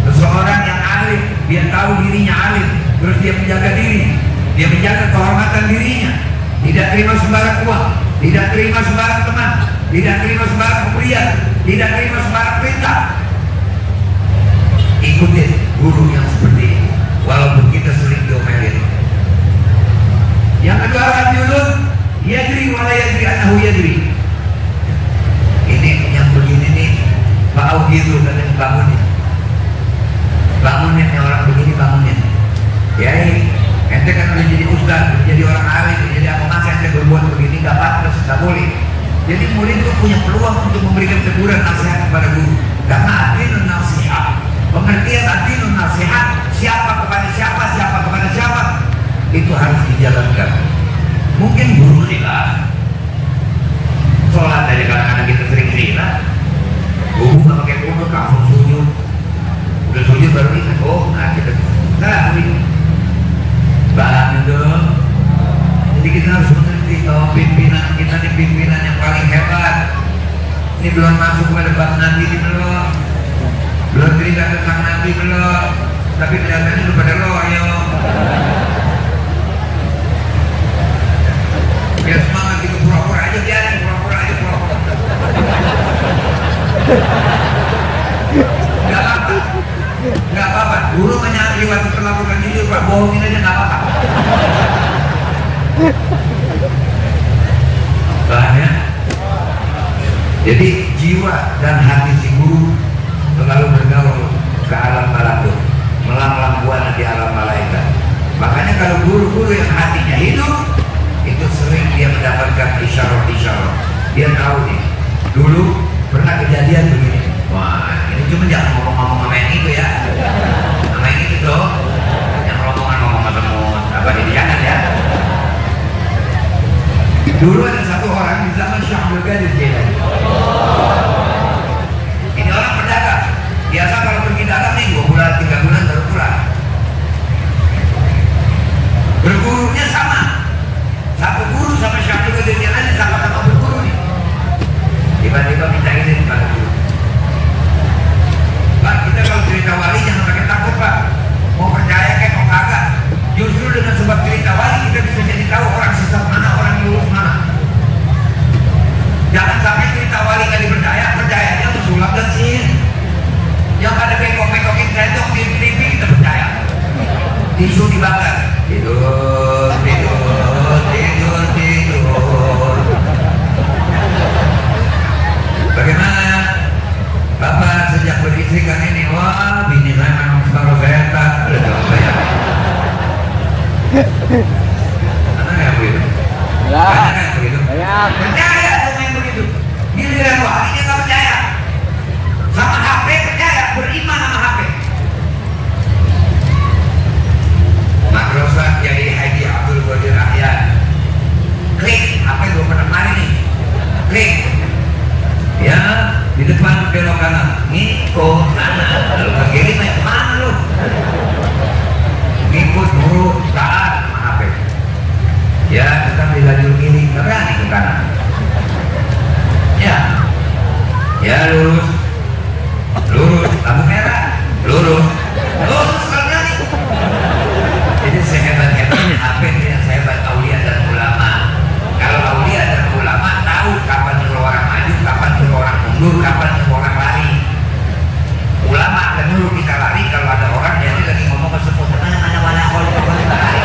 Seseorang yang alim, dia tahu dirinya alim, terus dia menjaga diri, dia menjaga kehormatan dirinya. Tidak terima sembarang uang, tidak terima sembarang teman, tidak terima sembarang pemberian, tidak terima sembarang perintah. Ikutin guru yang seperti ini, walaupun kita sering diomelin. Yang kedua rajulun yadri wala yadri annahu yadri. Ini yang begini nih, bau gitu katanya bangunin. Bangunin yang orang begini bangunin. Ya ente kan udah jadi ustaz, jadi orang alim, jadi apa masih ente berbuat begini nggak pantas, nggak boleh. Jadi murid itu punya peluang untuk memberikan teguran nasihat kepada guru. Karena adilun nasihat, pengertian adilun nasihat, siapa kepada siapa, siapa kepada siapa, itu harus dijalankan. Mungkin guru khilaf, sholat dari kadang-kadang kita sering khilaf, guru nggak pakai kunut, langsung sujud, udah sujud baru ingat, oh nah kita paham dong. Jadi kita harus mengerti bahwa pimpinan kita ini pimpinan yang paling hebat. Ini belum masuk pada bab Nabi ini belum cerita tentang Nabi belum, tapi kelihatannya udah pada loyo. Biar semangat gitu pura-pura aja, biarin pura-pura aja pura-pura. Gak apa-apa. Nggak apa-apa, guru menyadari waktu perlakukan jujur Pak, bohongin aja nggak apa-apa. Paham ya? Jadi jiwa dan hati si guru selalu bergaul ke alam malakut, melanglang buana di alam malaikat. Makanya kalau guru-guru yang hatinya hidup, itu sering dia mendapatkan isyarat-isyarat. Dia tahu nih, dulu pernah kejadian begini. Wah, ini cuma jangan ngomong-ngomong sama yang itu ya, sama yang itu dong, yang ngomong semut, apa jadi jangan ya. Dulu ada satu orang di zaman Syekh Abdul Qadir Jailani. Ini orang pedagang, biasa kalau pergi dagang nih 2 bulan, 3 bulan baru pulang. Bergurunya sama, satu guru sama Syekh Abdul Qadir Jailani sama-sama berguru nih. Tiba-tiba minta izin pada guru. Pak, kita kalau cerita wali jangan pakai Tidur, tidur, tidur, tidur. Bagaimana Bapak sejak beristrikan ini? Wah, bini saya memang separuh setan. Ada jawab saya. Mana yang begitu? Ya. Banyak yang begitu. Ya. Percaya sama yang begitu. Giliran wah ini nggak percaya. Sama HP percaya, beriman sama HP. Madrasah Kiai Haji Abdul Qadir Ahyan. Klik, apa yang belum pernah mari nih? Klik. Ya, di depan belok kanan. Ngikut kanan. Lalu ke kiri main kemana lu? Ngikut nurut taat sama HP. Ya, tetap di lajur kiri, nggak berani ke kanan. Ya, ya lurus, lurus, lampu merah, lurus, lurus kalau berani. Jadi sehebat-hebatnya HP tidak sehebat aulia dan ulama. Kalau aulia dan ulama tahu kapan nyuruh orang maju, kapan nyuruh orang mundur, kapan nyuruh orang lari. Ulama akan nyuruh kita lari kalau ada orang yang lagi ngomong ke sepuh mana wala oleh lari.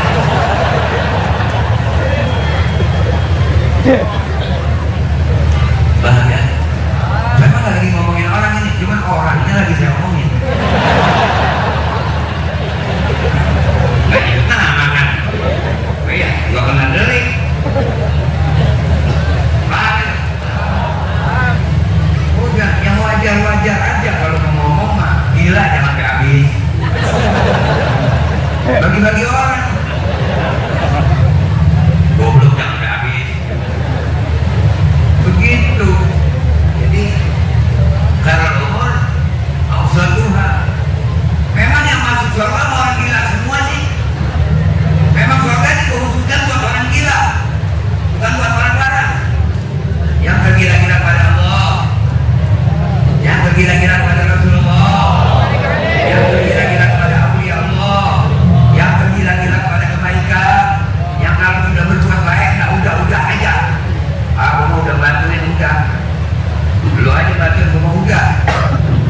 Bahagia. Saya mah lagi ngomongin orang ini, cuman orangnya lagi saya omongin. Gak ingat nama kan? Oh iya, gua kena delik. Bahagia. Udah, yang wajar-wajar aja kalau mau ngomong mah gila jangan sampai habis. Bagi-bagi orang. Goblok jangan sampai habis. Begitu. Jadi karena umur ausal Tuhan. Memang yang masuk surga orang gila semua sih. Memang surga dikhususkan buat orang gila, bukan buat orang waras. Yang tergila-gila pada Allah, yang tergila-gila pada Rasulullah, yang tergila-gila pada awliya Allah, yang tergila-gila pada kebaikan, yang kalau sudah berbuat baik, nah udah aja. Aku mau udah bantuin udah, lu aja bantuin gua mau udah.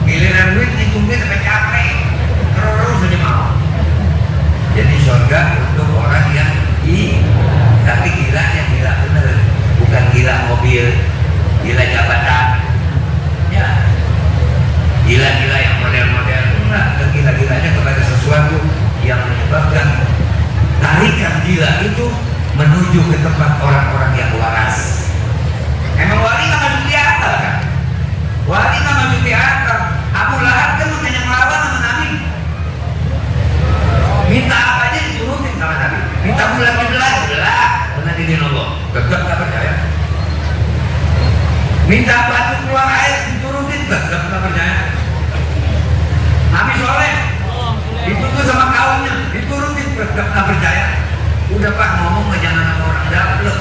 Giliran duit nih sampai capek, terus aja mau. Jadi surga untuk orang yang tapi gilanya gila bener, bukan gila mobil, gila jabatan, ya. Gila-gila yang model-model, enggak, gila-gilanya kepada sesuatu yang menyebabkan tarikan gila itu menuju ke tempat orang-orang yang waras. Emang wali nggak masuk di akal kan? Wali nggak masuk di akal. Abu Lahab kan makanya melawan sama Nabi. Minta apa aja diturutin sama Nabi. Minta bulan belah, dengan izin Allah. Tetap nggak percaya. Minta batu keluar air diturutin, tetap nggak percaya. Nabi Soleh dituntut sama kaumnya, diturutin, tetap nggak percaya. Udah Pak ngomong jangan sama orang daplek.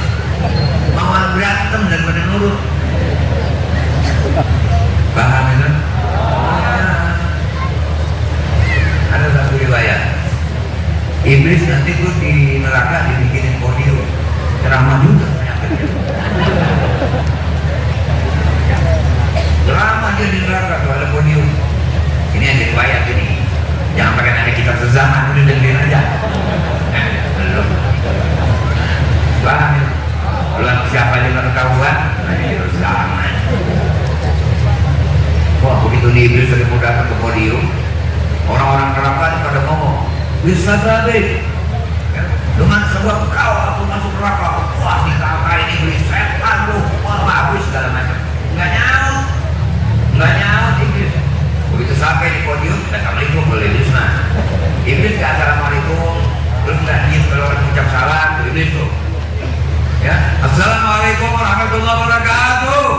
Mau berantem daripada nurut. Paham itu? Ada satu riwayat. Iblis nanti tuh di neraka dibikinin podium. Ceramah juga penyakitnya. Ceramah dia di neraka tuh ada podium. Ini yang riwayat ini. Jangan pakai nanya kitab sezaman, udah dengerin aja. Belum. Paham ya? Belum siapa aja nggak ketahuan, terus zaman. Wah begitu nih Iblis dari mau datang ke podium, orang-orang neraka pada ngomong, bisa tadi, ya, dengan sebab kau aku masuk neraka, wah di neraka ini Iblis setan lu, wah habis segala macam, nggak nyaut Iblis. Begitu sampai di podium, assalamualaikum boleh Iblis nah. Iblis ke assalamualaikum, terus nggak diem kalau orang ucap salam, Iblis tuh. Ya, assalamualaikum warahmatullahi wabarakatuh.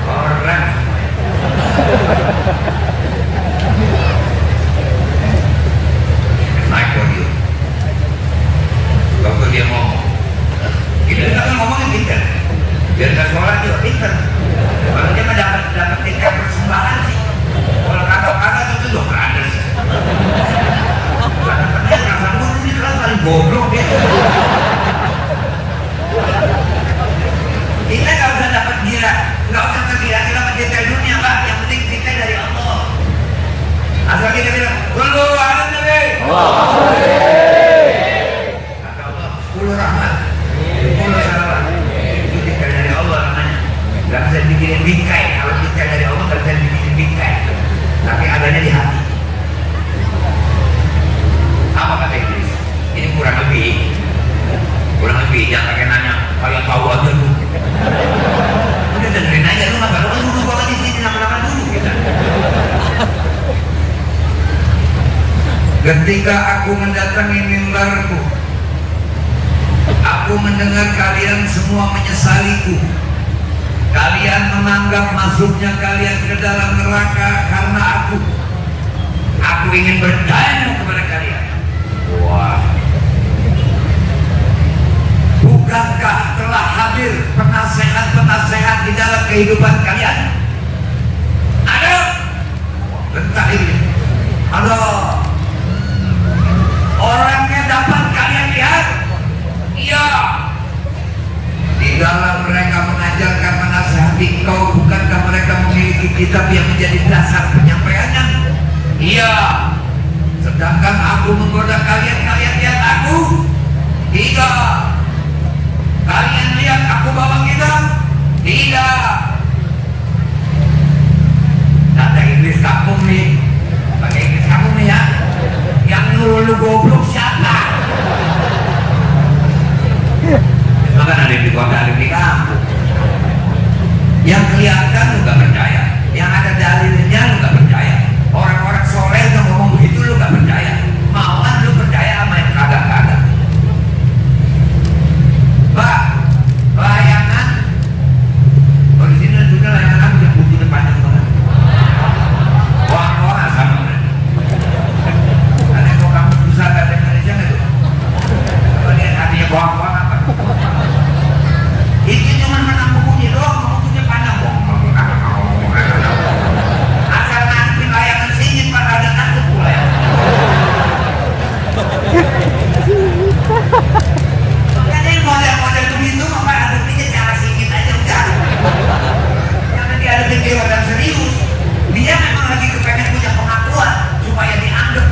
Orang naik podium. Waktu dia ngomong, kita kan ngomongin pinter. Biar nggak sekolah juga pinter. Kalau dia mah dapat tingkat persembahan sih. Kalau kagak itu juga berada sih. Kadang-kadang rasa guru ini kelas paling goblok dia. Kita nggak usah dapat gila, nggak usah tergila-gila mencintai dunia Pak. Yang penting kita dari Allah. Asal Masa kita bilang, "Sallu ala Nabi." Kata Allah, 10 rahmat, 10 salawat. Itu dikir dari Allah namanya. Gak bisa dibikin bingkai. Kalau dikir dari Allah gak bisa dibikin bingkai. Tapi adanya di hati. Apa kata Iblis? Ini kurang lebih, jangan pakai nanya. Kalian tahu aja lu. Udah dengerin aja, lu nggak perlu duduk banget di sini lama-lama dulu kita. Ketika aku mendatangi mimbarku, aku mendengar kalian semua menyesaliku. Kalian menganggap masuknya kalian ke dalam neraka karena aku. Aku ingin bertanya kepada kalian. Wah. Bukankah telah hadir penasehat-penasehat di dalam kehidupan kalian? Ada? Bentar ini. Ada. Orangnya dapat kalian lihat? Iya. Di dalam mereka mengajarkan menasehati kau, bukankah mereka memiliki kitab yang menjadi dasar penyampaiannya? Iya. Sedangkan aku menggoda kalian, kalian lihat aku? Tidak. Kalian lihat aku bawa kitab? Tidak. Kata Iblis kamu nih, pakai Iblis kamu nih ya, yang nyuruh lu goblok siapa? Maka ada di kota, ada di kampung. Yang kelihatan lu gak percaya, yang ada dalilnya lu gak percaya. Orang-orang soleh udah ngomong begitu lu gak percaya. Mauan lu percaya sama yang kagak-kagak. Pak, layangan. Kalau di sini juga layangan udah butuhnya panjang banget. Wah, sama. Ada kok kamu susah bahasa Indonesia nggak tuh? Coba lihat artinya bohong apa? Itu cuma menang bukunya doang, bukunya panjang bohong. Asal nanti layangan sini Pak ada takut pula ya. Makanya model-model begitu maka aduknya cara singit aja udah. Jangan diaduknya kelihatan serius. Dia memang lagi kepengen punya pengakuan supaya dianggap.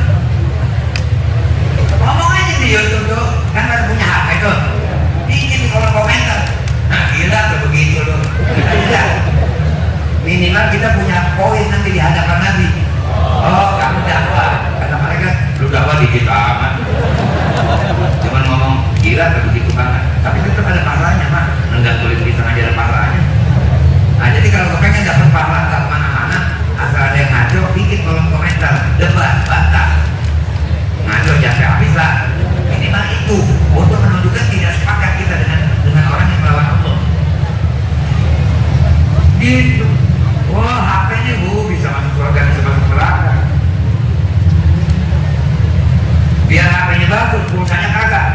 Ngomong aja di YouTube tuh, kan baru punya HP tuh. Dikit di kolom komentar. Nah gila tuh begitu loh. Kita minimal kita punya poin nanti di hadapan Nabi. Oh kamu dakwah, kata mereka, lu dakwah dikit amat. Cuman ngomong gila tuh begitu banget. Tapi tetap ada pahalanya mah. Enggak tulis pisang aja ada pahalanya. Nah jadi kalau kepengen dapat pahala tak mana-mana, asal ada yang ngaco, dikit kolom komentar, debat, bantah. Ngaco sampai habis lah. Minimal itu untuk menunjukkan tidak sepakat kita dengan orang yang melawan Allah. Gitu. Wah HP-nya bisa masuk surga, bisa masuk neraka. Biar HP-nya bagus, pulsanya kagak.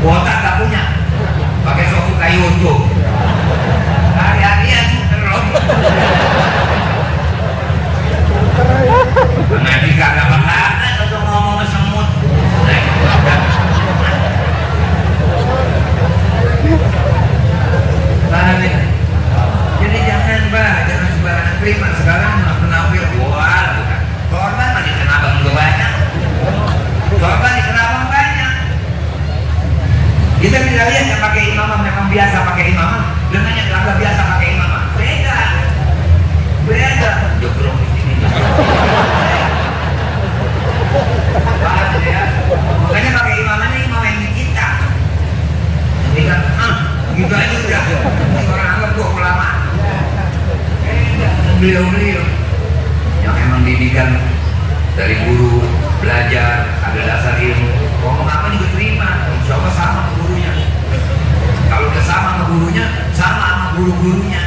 Kuota tak punya, pakai sofu kayu YouTube. Hari-harian terus. Ngaji kagak bakal untuk ngomong semut. Paham ya? Jadi jangan sembarangan terima. Sekarang penampilan wah bukan. Korban mah dikenal abang juga banyak. Korban dikenal abang banyak. Kita bisa lihat yang pakai imamah memang biasa pakai imamah dengan yang kagak biasa pakai imamah. Beda. Jogrong di sini. Paham ya? Makanya pakai imamahnya imam yang kita. Jadi kan, gitu aja udah. Orang anggap gua ulama. Beliau-beliau yang emang didikan dari guru, belajar, ada dasar ilmu. Ngomong apa juga terima. Insya Allah sama sama gurunya. Kalau udah sama sama gurunya, sama sama guru-gurunya.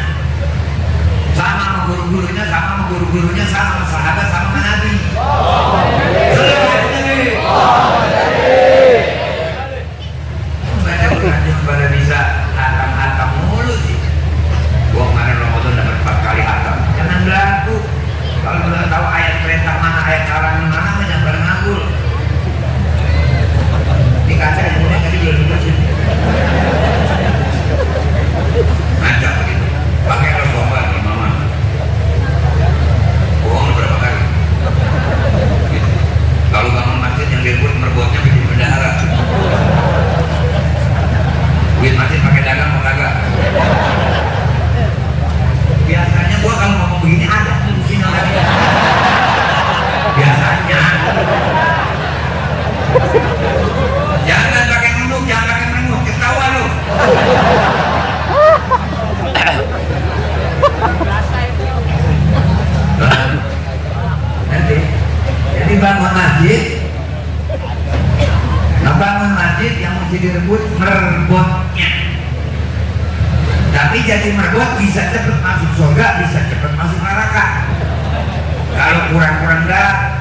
Sama sama guru-gurunya, sama sama guru-gurunya, sama sama sahabat, sama sama Nabi. Pada bisa hatam-hatam mulu sih. Gua kemarin Ramadan dapat 4 kali hatam. Jangan berlaku. Kalau udah tahu ayat perintah mana, ayat larangan mana, jangan bareng ngabul. Di kaca yang mulia tadi belum dibaca. Ngajak begitu. Pakai rokokan imamah. Bohong berapa dibangun masjid, ngebangun masjid yang mesti direbut merebutnya. Tapi jadi merebut bisa cepat masuk surga, bisa cepat masuk neraka. Kalau kurang-kurang dah,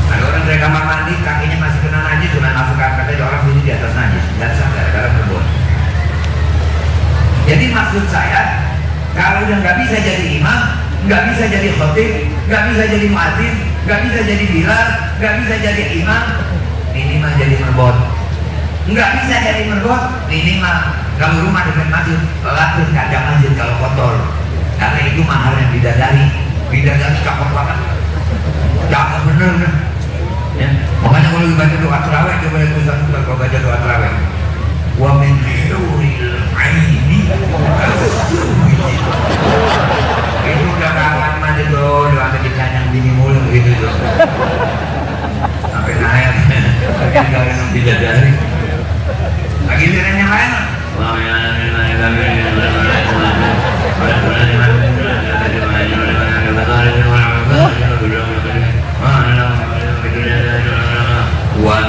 ada orang dari kamar mandi kakinya masih kena najis, sudah masuk katanya orang sini di atas najis, dan sadar karena merebut. Jadi maksud saya, kalau udah nggak bisa jadi imam, nggak bisa jadi khotib, nggak bisa jadi muadzin, nggak bisa jadi bilal, nggak bisa jadi imam, minimal jadi merbot. Nggak bisa jadi merbot, minimal kalau rumah dekat masjid, lapis kaca masjid kalau kotor, karena itu mahalnya bidadari. Bidadari cakep banget, cakep bener kan? Ya. Makanya kalau dibaca doa terawih, coba lihat Ustaz kalau baca doa terawih. Wa min huril aini itu udah kawan mah tuh doa ketika yang bini mulu gitu tuh sampai naik mungkin kalian yang bidadari lagi yang lain wa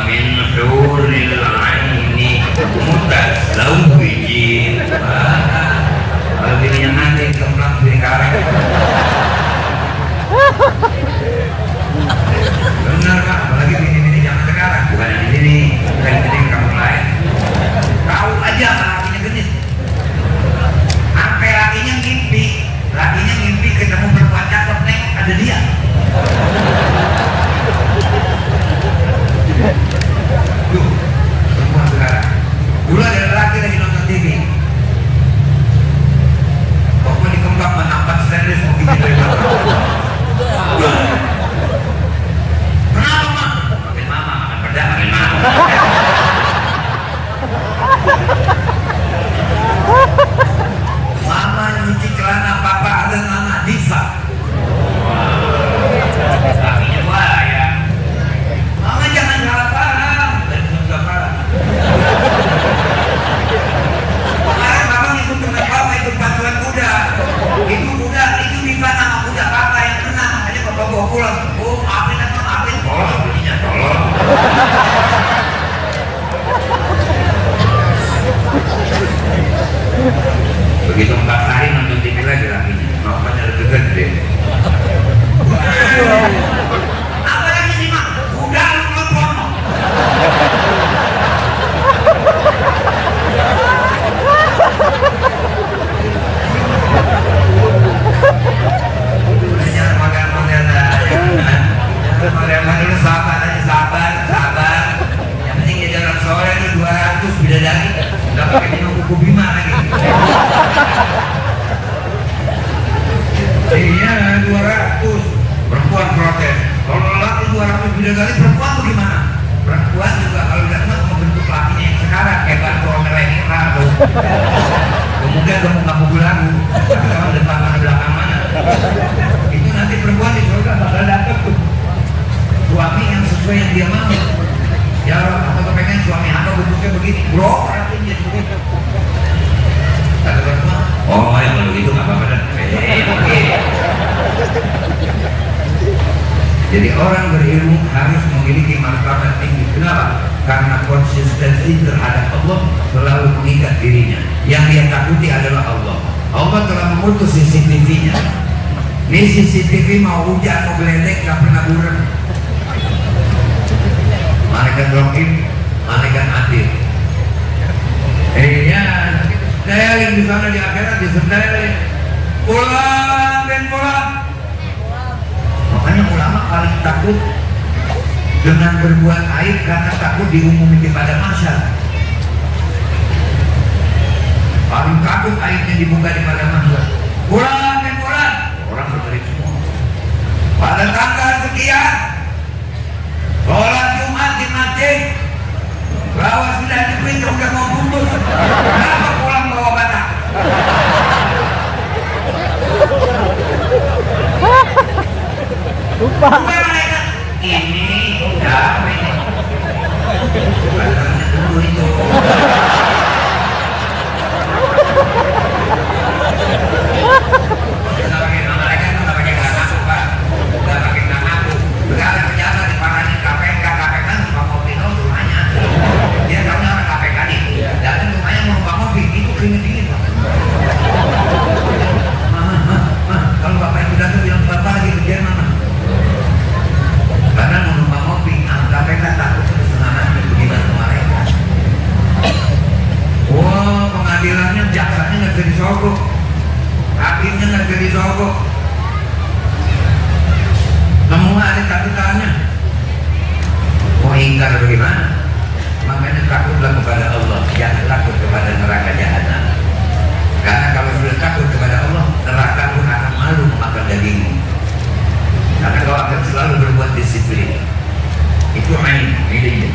min huril aini mutazawwijin. Kalau bininya nanti kembang bini karet benar Pak, apalagi bini-bini zaman sekarang, bukan yang di sini, bukan di sini, kampung lain. Tahu aja lakinya genit, sampai lakinya ngimpi ketemu perempuan cakep, nengok ada dia. Tuh, perempuan sekarang. Dulu ada laki lagi nonton TV, pokoknya di kembang menampak stainless mau bikin dari belakang. Kenapa mak? Makin mama, makan pedas, makin mama. Mama nyuci celana papa ada nama Diva. Kakinya buaya. Mama jangan salah paham. Dan juga paham. Kemarin papa ngikut dengan papa ikut pacuan kuda. Itu kuda, itu Diva nama kuda papa yang menang. Makanya papa bawa pulang. Oh maafin apa maafin. Tolong bunyinya tolong. Begitu 4 hari nonton TV lagi lakinya, nontonnya lebih gede. Apa lagi sih mak? Udah lu nonton. Jangan model-model dah. Jangan model-model dulu, sabar aja, sabar. Yang penting dia jalan sore itu 200 bidadari. Udah pakai minum kuku bima lagi. Iya 200 perempuan protes. Kalau laki 200 bidadari, perempuan bagaimana? Perempuan juga kalau udah membentuk lakinya yang sekarang kayak batu merah tuh. Kemudian kamu nggak mau lagu, kalau depan mana belakang mana. Itu nanti perempuan di surga bakal dapet tuh suami yang sesuai yang dia mau. Ya aku kepengen suami apa bentuknya begini, bro, artinya begitu. Kata perempuan, oh ya kalau gitu nggak apa-apa dah. Oke. Jadi orang berilmu harus memiliki martabat tinggi. Kenapa? Karena konsistensi terhadap Allah selalu mengikat dirinya. Yang dia takuti adalah Allah. Allah telah memutus CCTV-nya. Ini CCTV mau hujan, mau geledek, gak pernah buram. Malaikat Rohim, malaikat Adil. Iya, setelin di sana di akhirat disetelin. Pulang dan pulang. Makanya ulama paling takut dengan berbuat aib karena takut diumumin kepada masyarakat. Paling takut aibnya dibuka di pada masyarakat. Pulang dan pulang. Orang bergerik semua. Pada tanggal sekian, sholat Jumat di masjid, lawas sudah dipintu udah mau putus. Kenapa pulang bawa batak? Lupa. Mereka ini udah ini. Bataknya dulu itu. Kita pakai nama mereka, kita pakai nama aku, Pak. Kita pakai nama aku. Enggak mah ada catatannya. Mau ingkar bagaimana? Makanya takutlah kepada Allah, jangan takut kepada neraka jahanam. Karena kalau sudah takut kepada Allah, neraka pun akan malu memakan dagingmu. Karena kau akan selalu berbuat disiplin. Itu ini.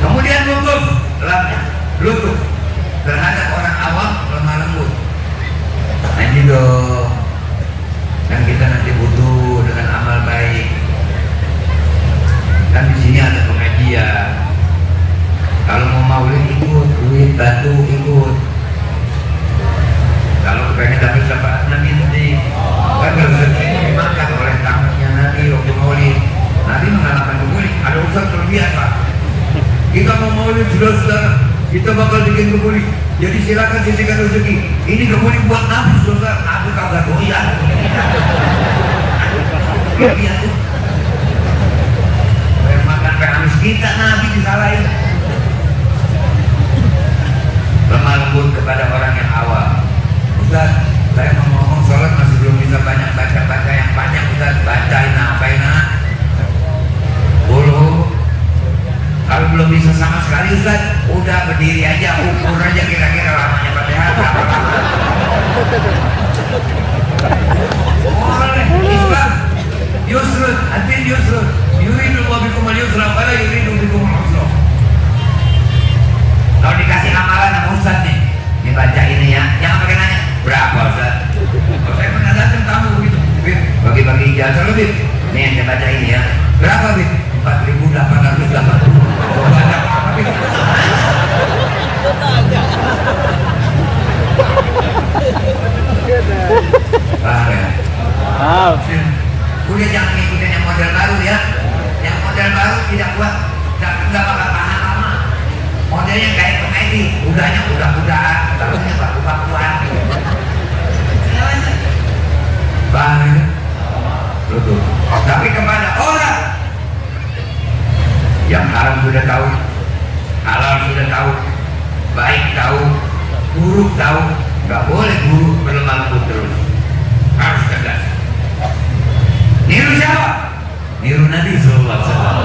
Kemudian lutuf terhadap orang awam, lemah lembut. Nanti dong, kan kita nanti butuh dengan amal baik. Kan di sini ada pengajian. Kalau mau maulid ikut, duit bantu ikut. Kalau pengen dapat syafaat Nabi nanti, kan rezeki dimakan oleh tamunya Nabi waktu maulid. Nabi mengatakan begini, ada usaha terbiasa. Kita mau maulid saudara, kita bakal bikin kebuli. Jadi silakan sisihkan rezeki. Ini kebuli buat Nabi saudara, Nabi kagak doyan. Iya tuh. Makan pengamis kita Nabi disalahin. Lemah lembut kepada orang yang awam. Ustaz, saya mau ngomong sholat masih belum bisa banyak baca yang banyak. Ustaz, bacain apain dulu. Kalau belum bisa sama sekali Ustaz, udah berdiri aja, ukur aja kira-kira lamanya Fatihah. Boleh, Islam yusrun, adil yusrun. Yuridullahu bikumul yusra wala yuridu bikumul usra. Kalau dikasih amalan sama Ustaz nih, baca ini ya, jangan pakai nanya berapa Ustaz. Kalau saya pernah datang tamu begitu, bagi-bagi ijazah lebih. Nih yang saya baca ini ya, berapa Bib? 4.880. Mau baca apa Bib? Udah jangan ngikutin yang model baru ya. Yang model baru tidak kuat, tidak bakal tahan lama. Modelnya kayak komedi, udahnya udah-udahan, barunya baku-bakuan. Paham ya? Betul. Tapi kepada orang yang haram sudah tahu, halal sudah tahu, baik tahu, buruk tahu, nggak boleh buruk berlemah lembut terus, harus tegas. Niru siapa? Niru Nabi Sallallahu Alaihi Wasallam.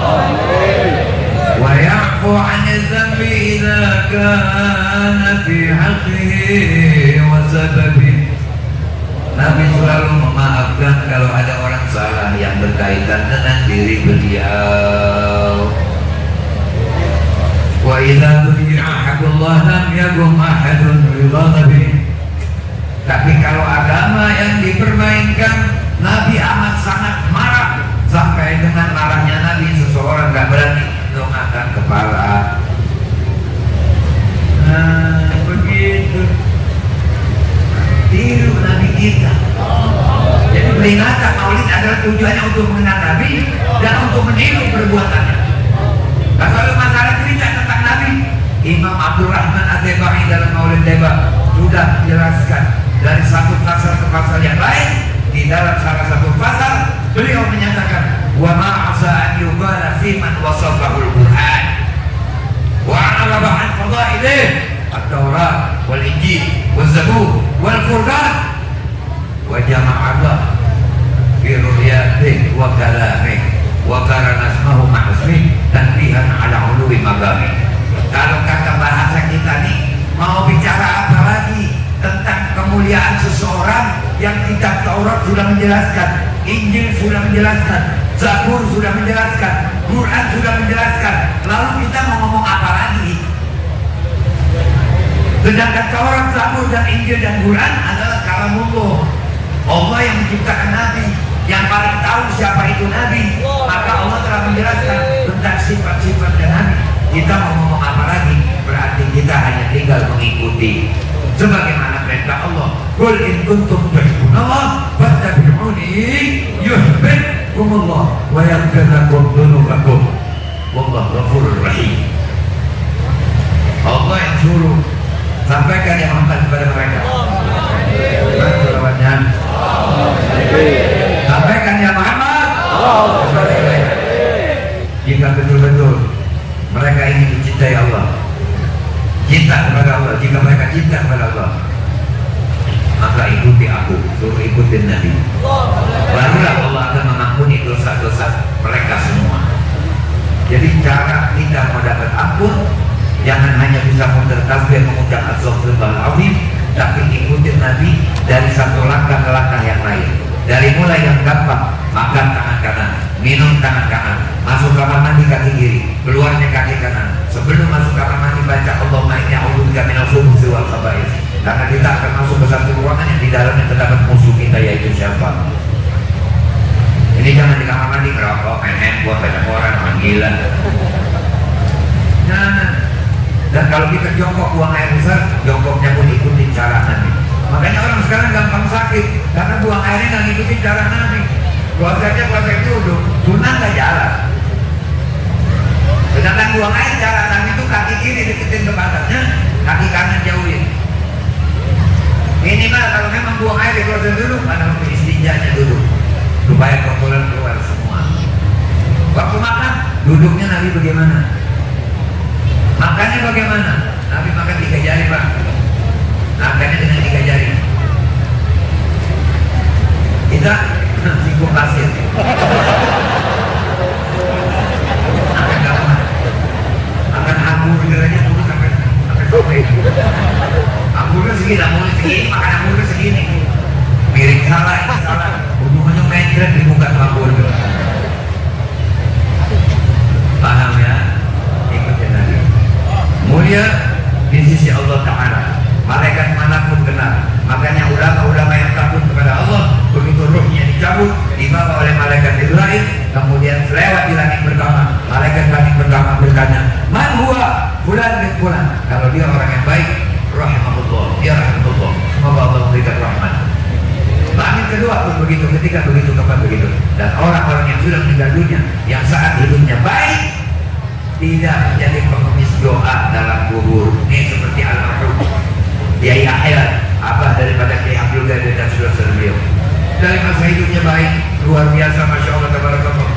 Wa ya'fu 'anil dhanbi idza kana fi haqqihi wa sababihi. Nabi selalu memaafkan kalau ada orang salah yang berkaitan dengan diri beliau. Wa idza tuji'a haqqullah lam yakum ahadun bi ghadabihi. Tapi kalau agama yang dipermainkan, Nabi amat sangat marah. Sampai dengan marahnya Nabi, seseorang gak berani mengangkat kepala. Nah, begitu. Tiru Nabi kita. Jadi peringatan maulid adalah tujuannya untuk mengenal Nabi dan untuk meniru perbuatannya. Nah, kalau masalah cerita tentang Nabi, Imam Abdurrahman Ad-Deba'i dalam Maulid Deba sudah jelaskan dari satu pasal ke pasal yang lain. Di dalam salah satu pasal beliau menyatakan, wa ma asa an yuqala fi man wasafahul Qur'an wa 'araba 'an fadailih at-Taurat wal Injil wal Zabur wal Furqan wa jama'allah fi ru'yatihi wa kalamihi wa karana ismahu ma'asmi tanbihan 'ala 'uluwi maqami. Kalau kata bahasa kita nih, mau bicara apa lagi tentang kemuliaan seseorang yang kitab Taurat sudah menjelaskan, Injil sudah menjelaskan, Zabur sudah menjelaskan, Quran sudah menjelaskan. Lalu kita mau ngomong apa lagi? Sedangkan Taurat, Zabur, dan Injil dan Quran adalah kalamullah. Allah yang menciptakan Nabi, yang paling tahu siapa itu Nabi. Maka Allah telah menjelaskan tentang sifat-sifat dan Nabi. Kita mau ngomong apa lagi? Berarti kita hanya tinggal mengikuti sebagaimana perintah Allah. Qul in kuntum tuhibbunallah fattabi'uni yuhibbukumullah wa yaghfir lakum dzunubakum wallahu ghafurur rahim. Allah yang suruh, sampaikan yang Muhammad kepada mereka. Sampaikan ya Muhammad. Jika betul-betul mereka ingin mencintai Allah, cinta kepada Allah, jika mereka cinta kepada Allah, maka ikuti aku, suruh ikutin Nabi. Barulah Allah akan mengampuni dosa bertasbih mengucap Astagfirullahaladzim, tapi ikutin Nabi dari satu langkah ke langkah yang lain. Dari mulai yang gampang, makan tangan kanan, minum tangan kanan, masuk kamar mandi kaki kiri, keluarnya kaki kanan. Sebelum masuk kamar mandi baca Allahumma inni a'udzubika minal khubuthi wal khaba'ith. Karena kita akan masuk ke satu ruangan yang di dalamnya terdapat musuh kita, yaitu syaitan. Ini jangan di kamar mandi ngerokok, main handphone, baca koran, panggilan. Nah, dan kalau kita jongkok buang air besar, jongkoknya pun ikutin cara Nabi. Makanya orang sekarang gampang sakit karena buang airnya nggak ngikutin cara Nabi. Puasanya puasa itu duduk, sunnah nggak jalan. Sedangkan buang air cara Nabi itu kaki kiri deketin ke batasnya, kaki kanan jauhin. Minimal kalau memang buang air di kloset dulu, pada waktu istinjanya duduk supaya kotoran keluar semua. Waktu makan, duduknya Nabi bagaimana? Makannya bagaimana? Nabi makan 3 jari, Pak. Makannya dengan 3 jari. Kita singgung pasir. Makan apa? Makan hamburger aja dulu sampai sore. Hamburger segini, makan hamburger segini. Miring salah, ini salah. Hubungannya mencret di muka hamburger. Paham ya? Ikutin Nabi. Mulia di sisi Allah Ta'ala. Malaikat manapun kenal. Makanya ulama-ulama yang takut kepada Allah, begitu ruhnya dicabut, dibawa oleh malaikat Israel, kemudian lewat di langit pertama. Malaikat langit pertama bertanya, man huwa fulan bin fulan. Kalau dia orang yang baik, rahimahullah, dia rahimahullah, semoga Allah memberikan rahmat. Langit kedua pun begitu, ketika begitu kapan begitu. Dan orang-orang yang sudah meninggal dunia, yang saat hidupnya baik, tidak menjadi pengemis doa dalam kubur. Ini seperti almarhum Kiai Yahya, abah daripada Kiai Abdul Qadir dan saudara beliau. Dari masa hidupnya baik, luar biasa, masya Allah, tabarakallah.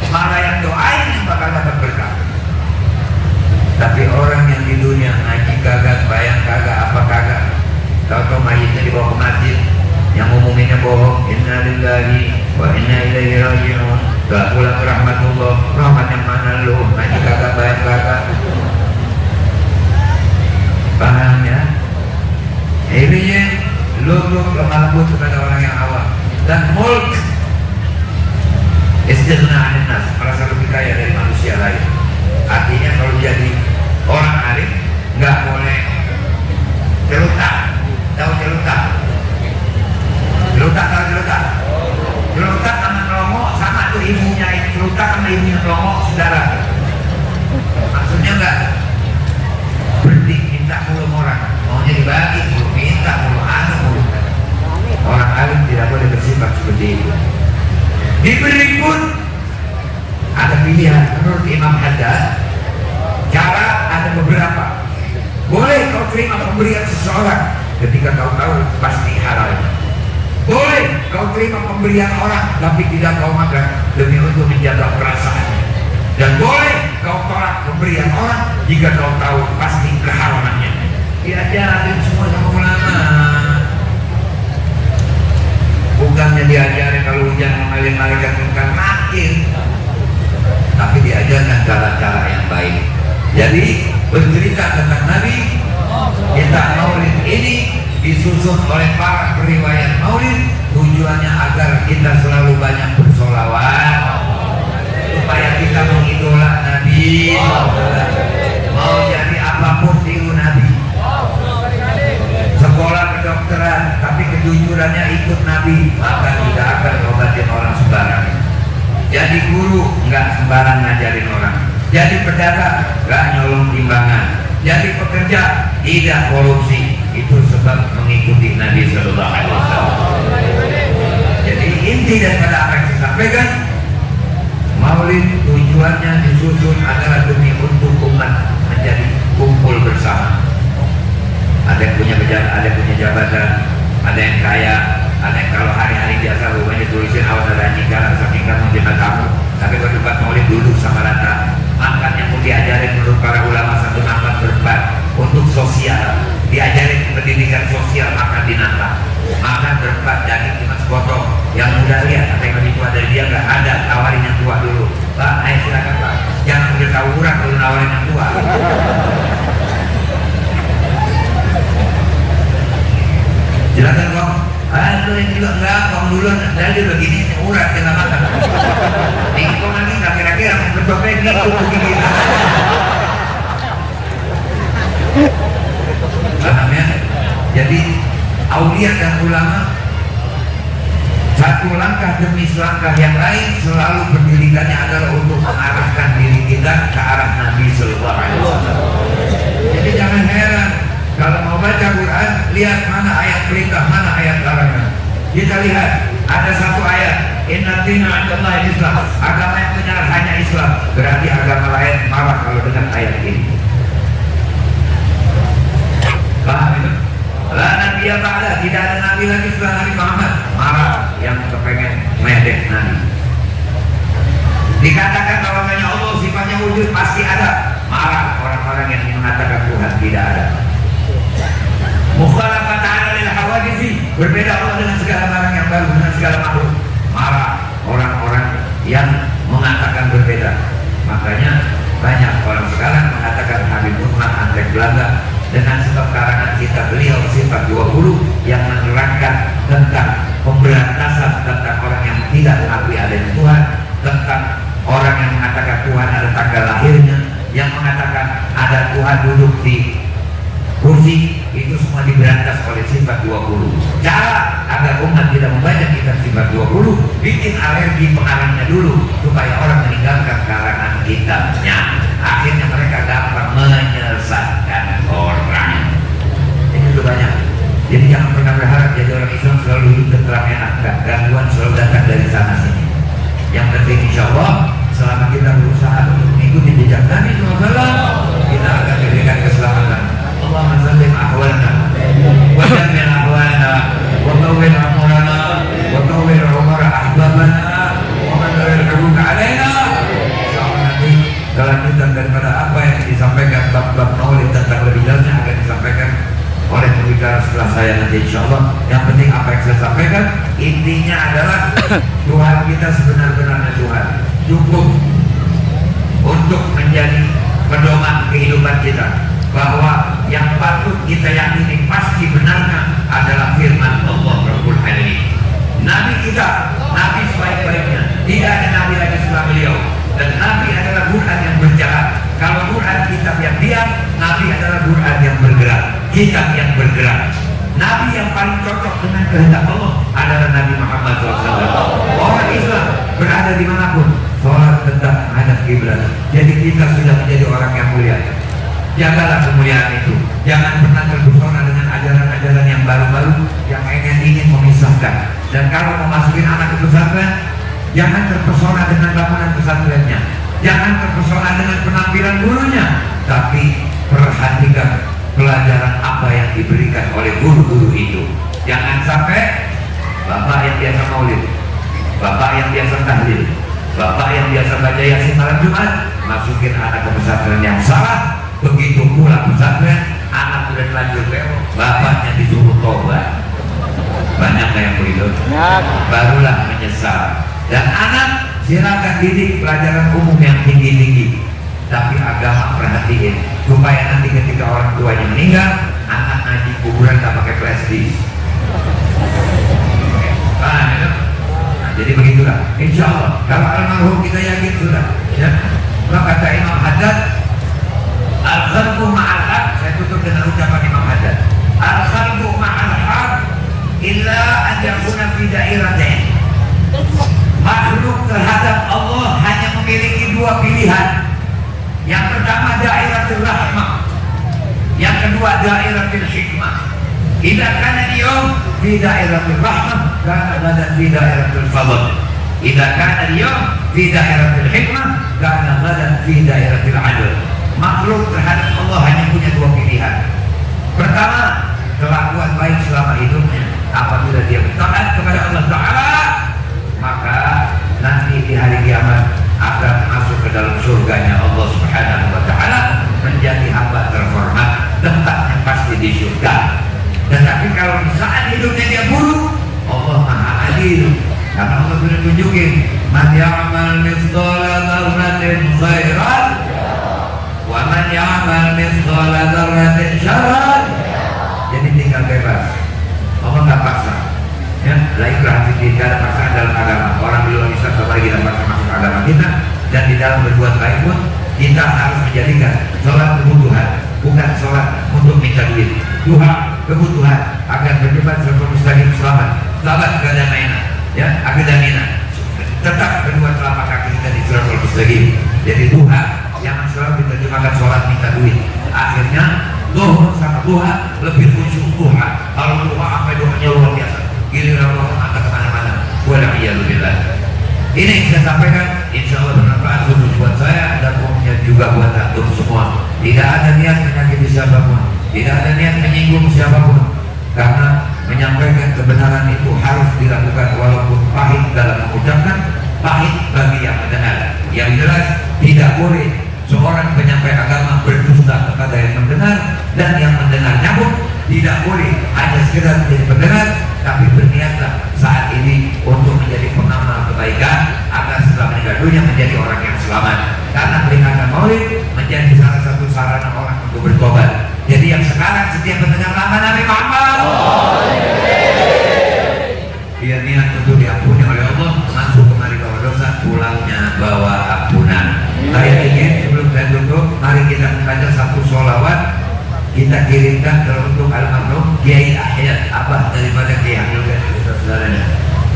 Malah yang doain yang bakal dapat berkah. Tapi orang yang di dunia ngaji kagak, bayang kagak, apa kagak, tahu-tahu mayitnya dibawa ke masjid, yang umuminya bohong, inna lillahi wa inna ilaihi raji'un. Gak pulang ke rahmatullah, rahmat yang mana lu, ngaji kagak, bayang kagak. Paham ya? Ini luluk lemah lembut kepada orang yang awam. Dan mulk istighna 'anil nas, merasa lebih kaya dari manusia lain. Artinya kalau jadi orang alim nggak boleh celutak. Tahu celutak? Celutak tahu celutak? Celutak sama ngelongok sama tuh ibunya. Celutak sama ibunya ngelongok saudara. Maksudnya nggak berhenti minta mulu orang, maunya dibagi mulu, minta mulu, anu mulu. Orang alim tidak boleh bersifat seperti itu. Diberi pun ada pilihan menurut Imam Haddad. Cara ada beberapa. Boleh kau terima pemberian seseorang ketika kau tahu pasti halal. Boleh kau terima pemberian orang tapi tidak kau makan demi untuk menjaga perasaan. Dan boleh kau tolak pemberian orang jika kau tahu pasti keharamannya. Diajarin semua sama ulama. Bukannya diajarin kalau hujan mengalir malaikat munkar makin, tapi diajarkan cara-cara yang baik. Jadi bercerita tentang Nabi, kita maulid ini disusun oleh para periwayat maulid, tujuannya agar kita selalu banyak bersolawat, supaya kita mengidola Nabi. Mau jadi apapun tiru Nabi. Sekolah kedokteran tapi kejujurannya ikut Nabi, maka tidak akan ngobatin orang sembarang. Jadi guru nggak sembarang ngajarin orang. Jadi pedagang nggak nyolong timbangan. Jadi pekerja tidak korupsi. Itu sebab mengikuti Nabi Sallallahu Alaihi Wasallam. Jadi inti daripada apa yang saya sampaikan, maulid tujuannya disusun adalah demi untuk umat menjadi kumpul bersama. Ada yang punya pejabat, ada yang punya jabatan, ada yang kaya, ada yang kalau hari-hari biasa rumahnya tulisin awas ada anjing galak saking kamu jemaah tamu. Tapi kalau debat maulid duduk sama rata. Makan yang mau diajarin menurut para ulama satu nafas berempat untuk sosial. Diajarin pendidikan sosial makan di nafas. Makan berempat daging cuma sepotong. Yang muda lihat ada yang lebih tua dari dia nggak ada, tawarin yang tua dulu. Pak, ayo silakan Pak. Jangan udah tahu kurang kalau nawarin yang tua. Padahal dia begini urat kena makan. Itu nanti kira-kira berdoa gitu begini. Pahamnya? Jadi aulia dan ulama satu langkah demi selangkah yang lain selalu pendidikannya adalah untuk mengarahkan diri kita ke arah Nabi Sallallahu Alaihi Wasallam. Jadi jangan heran kalau mau baca Quran, lihat mana ayat perintah, mana ayat larangan. Kita lihat ada satu ayat, Inna dina 'indallahi Islam, agama yang benar hanya Islam. Berarti agama lain marah kalau dengan ayat ini. Paham itu? La nabiya ba'da, tidak ada nabi lagi setelah Nabi Muhammad. Marah yang kepengen medek Nabi. Dikatakan bahwasanya Allah sifatnya wujud pasti ada. Marah orang-orang yang mengatakan Tuhan tidak ada. Mukhalafat ta'ala lil hawadisi, berbeda Allah dengan segala barang yang baru, dengan segala makhluk. Marah orang-orang yang mengatakan berbeda. Makanya banyak orang sekarang mengatakan Habib Nurman Antek Belanda dengan sebab karangan kita beliau sifat 20 yang menerangkan tentang pemberantasan tentang orang yang tidak mengakui adanya Tuhan, tentang orang yang mengatakan Tuhan ada tanggal lahirnya, yang mengatakan ada Tuhan duduk di kursi, itu semua diberantas oleh sifat 20. Cara agar umat tidak membaca kitab sifat 20, bikin alergi pengarangnya dulu supaya orang meninggalkan karangan kitabnya. Akhirnya mereka gampang menyesatkan orang. Ini sudah banyak. Jadi jangan pernah berharap jadi orang Islam selalu hidup tentram enak. Gangguan selalu datang dari sana sini. Yang penting insya Allah selama kita berusaha untuk mengikuti jejak Nabi SAW, kita akan diberikan keselamatan. Allahumma sallim ahwana wa jammil ahwana wa tawwil amrana wa tawwil umara ahbabana wa man yarhamuka alaina. Kelanjutan daripada apa yang disampaikan bab-bab maulid tentang lebih dalamnya akan disampaikan oleh pembicara setelah saya nanti insya Allah. Yang penting apa yang saya sampaikan intinya adalah Tuhan kita sebenar-benarnya Tuhan, cukup untuk menjadi pedoman kehidupan kita, bahwa yang patut kita yakini pasti benarnya adalah firman Allah Rabbul Alamin. Nabi kita, Nabi sebaik-baiknya, tidak ada Nabi lagi setelah beliau. Dan Nabi adalah Quran yang berjalan. Kalau Quran kitab yang diam, Nabi adalah Quran yang bergerak, kitab yang bergerak. Nabi yang paling cocok dengan kehendak Allah adalah Nabi Muhammad SAW. Orang Islam berada dimanapun, sholat tetap menghadap kiblat. Jadi kita sudah menjadi orang yang mulia. Jagalah kemuliaan itu. Jangan pernah terpesona dengan ajaran-ajaran yang baru-baru yang ingin memisahkan. Dan kalau memasukin anak ke pesantren, jangan terpesona dengan bangunan pesantrennya, jangan terpesona dengan penampilan gurunya, tapi perhatikan pelajaran apa yang diberikan oleh guru-guru itu. Jangan sampai bapak yang biasa maulid, bapak yang biasa tahlil, bapak yang biasa baca Yasin malam Jumat, masukin anak ke pesantren yang salah. Begitu pulang pesantren, anak sudah lanjut belok, bapaknya disuruh tobat. Banyak yang begitu, barulah menyesal. Dan anak silakan didik pelajaran umum yang tinggi-tinggi, tapi agama perhatiin supaya nanti ketika orang tuanya meninggal, anak ngaji kuburan tak pakai plastik. Paham ya? Nah, jadi begitulah. Insya Allah kalau almarhum kita yakin sudah, ya. Maka kata Imam Haddad, al-khalqu ma'al haq. Saya tutup dengan ucapan Imam Haddad, al-khalqu ma'al haq illa an yakuna fi dairatain. Makhluk terhadap Allah hanya memiliki dua pilihan. Yang pertama dairatul rahmah, yang kedua dairatul hikmah. Idza kana al-yawm fi dairatul rahmah, kana ghadan fi dairatul fadl. Idza kana al-yawm fi dairatul hikmah, kana ghadan fi dairatul adl. Makhluk terhadap Allah hanya punya dua pilihan. Pertama, kelakuan baik selama hidupnya. Apabila dia taat kepada Allah Ta'ala, maka nanti di hari kiamat akan masuk ke dalam surganya Allah Subhanahu wa Ta'ala, menjadi hamba terhormat, tempatnya pasti di surga. Tetapi kalau di saat hidupnya dia buruk, Allah Maha Adil, karena Allah sudah tunjukin, man ya'mal mithqala dzarratin khairan wa man ya'mal mithqala dzarratin syarran. Jadi tinggal bebas, Allah nggak paksa. Ya, la ikraha fiddin, tidak ada paksaan dalam agama. Orang di luar Islam kembali kita paksa masuk agama kita, dan di dalam berbuat baik pun kita harus menjadikan sholat kebutuhan, bukan sholat untuk minta duit. Duha kebutuhan agar berdebat serta mustaqim selamat, selamat kedamaian, ya, agadamina. Tetap kedua telapak kaki kita di siratal mustaqim. Jadi duha jangan selalu diterjemahkan sholat minta duit. Akhirnya zuhur sama duha lebih khusyuk duha. Kalau duha sampai doanya luar biasa, giliran Allah angkat kemana-mana. Walhamdulillah. Ini yang saya sampaikan, insya Allah bermanfaat khusus buat saya dan umumnya juga buat antum semua. Tidak ada niat menyakiti siapapun, tidak ada niat menyinggung siapapun, karena menyampaikan kebenaran itu harus dilakukan walaupun pahit dalam mengucapkan, pahit bagi yang mendengar. Yang jelas tidak boleh seorang penyampai agama berdusta kepada yang mendengar, dan yang mendengarnya pun tidak boleh hanya sekedar menjadi pendengar, tapi berniatlah saat ini untuk menjadi pengamal kebaikan agar setelah meninggal dunia menjadi orang yang selamat. Karena peringatan Maulid menjadi salah satu sarana orang untuk bertobat. Jadi yang sekarang setiap mendengar nama Nabi Muhammad, dia niat untuk diampuni oleh Allah, masuk kemari bawa dosa, pulangnya bawa ampunan. Saya ingin sebelum saya tutup, mari kita membaca satu sholawat kita kirimkan untuk almarhum Kiai Ahyad, abah daripada Kiai Hamil dan saudara-saudaranya,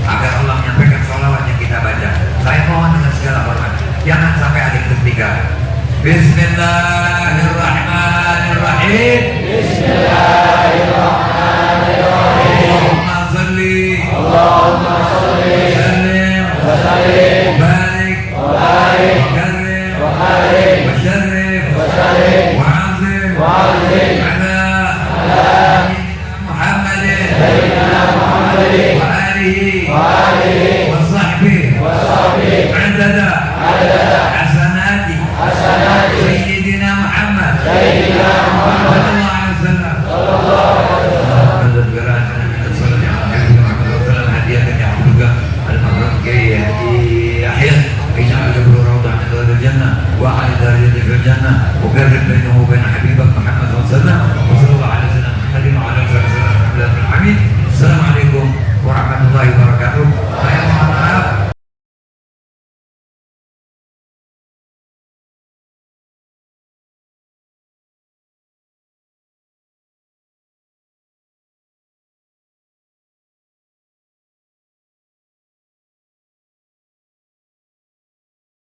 agar Allah menyampaikan sholawat yang kita baca. Saya mohon dengan segala hormat, jangan sampai ada yang tertinggal. Bismillahirrahmanirrahim. Bismillahirrahmanirrahim. Allahumma salli wa sallim wa barik wa karim wa syarrif wa azim ala Muhammadin wa alihi wa sahbihi adada hasanati Sayyidina Muhammad sallallahu alaihi wasallam. وعلى درجته في الجنة وقرب بينه وبين حبيبك محمد صلى الله عليه وسلم وصلى الله على سيدنا محمد وعلى آله وصحبه وسلم. السلام عليكم warahmatullahi wabarakatuh. Saya mohon maaf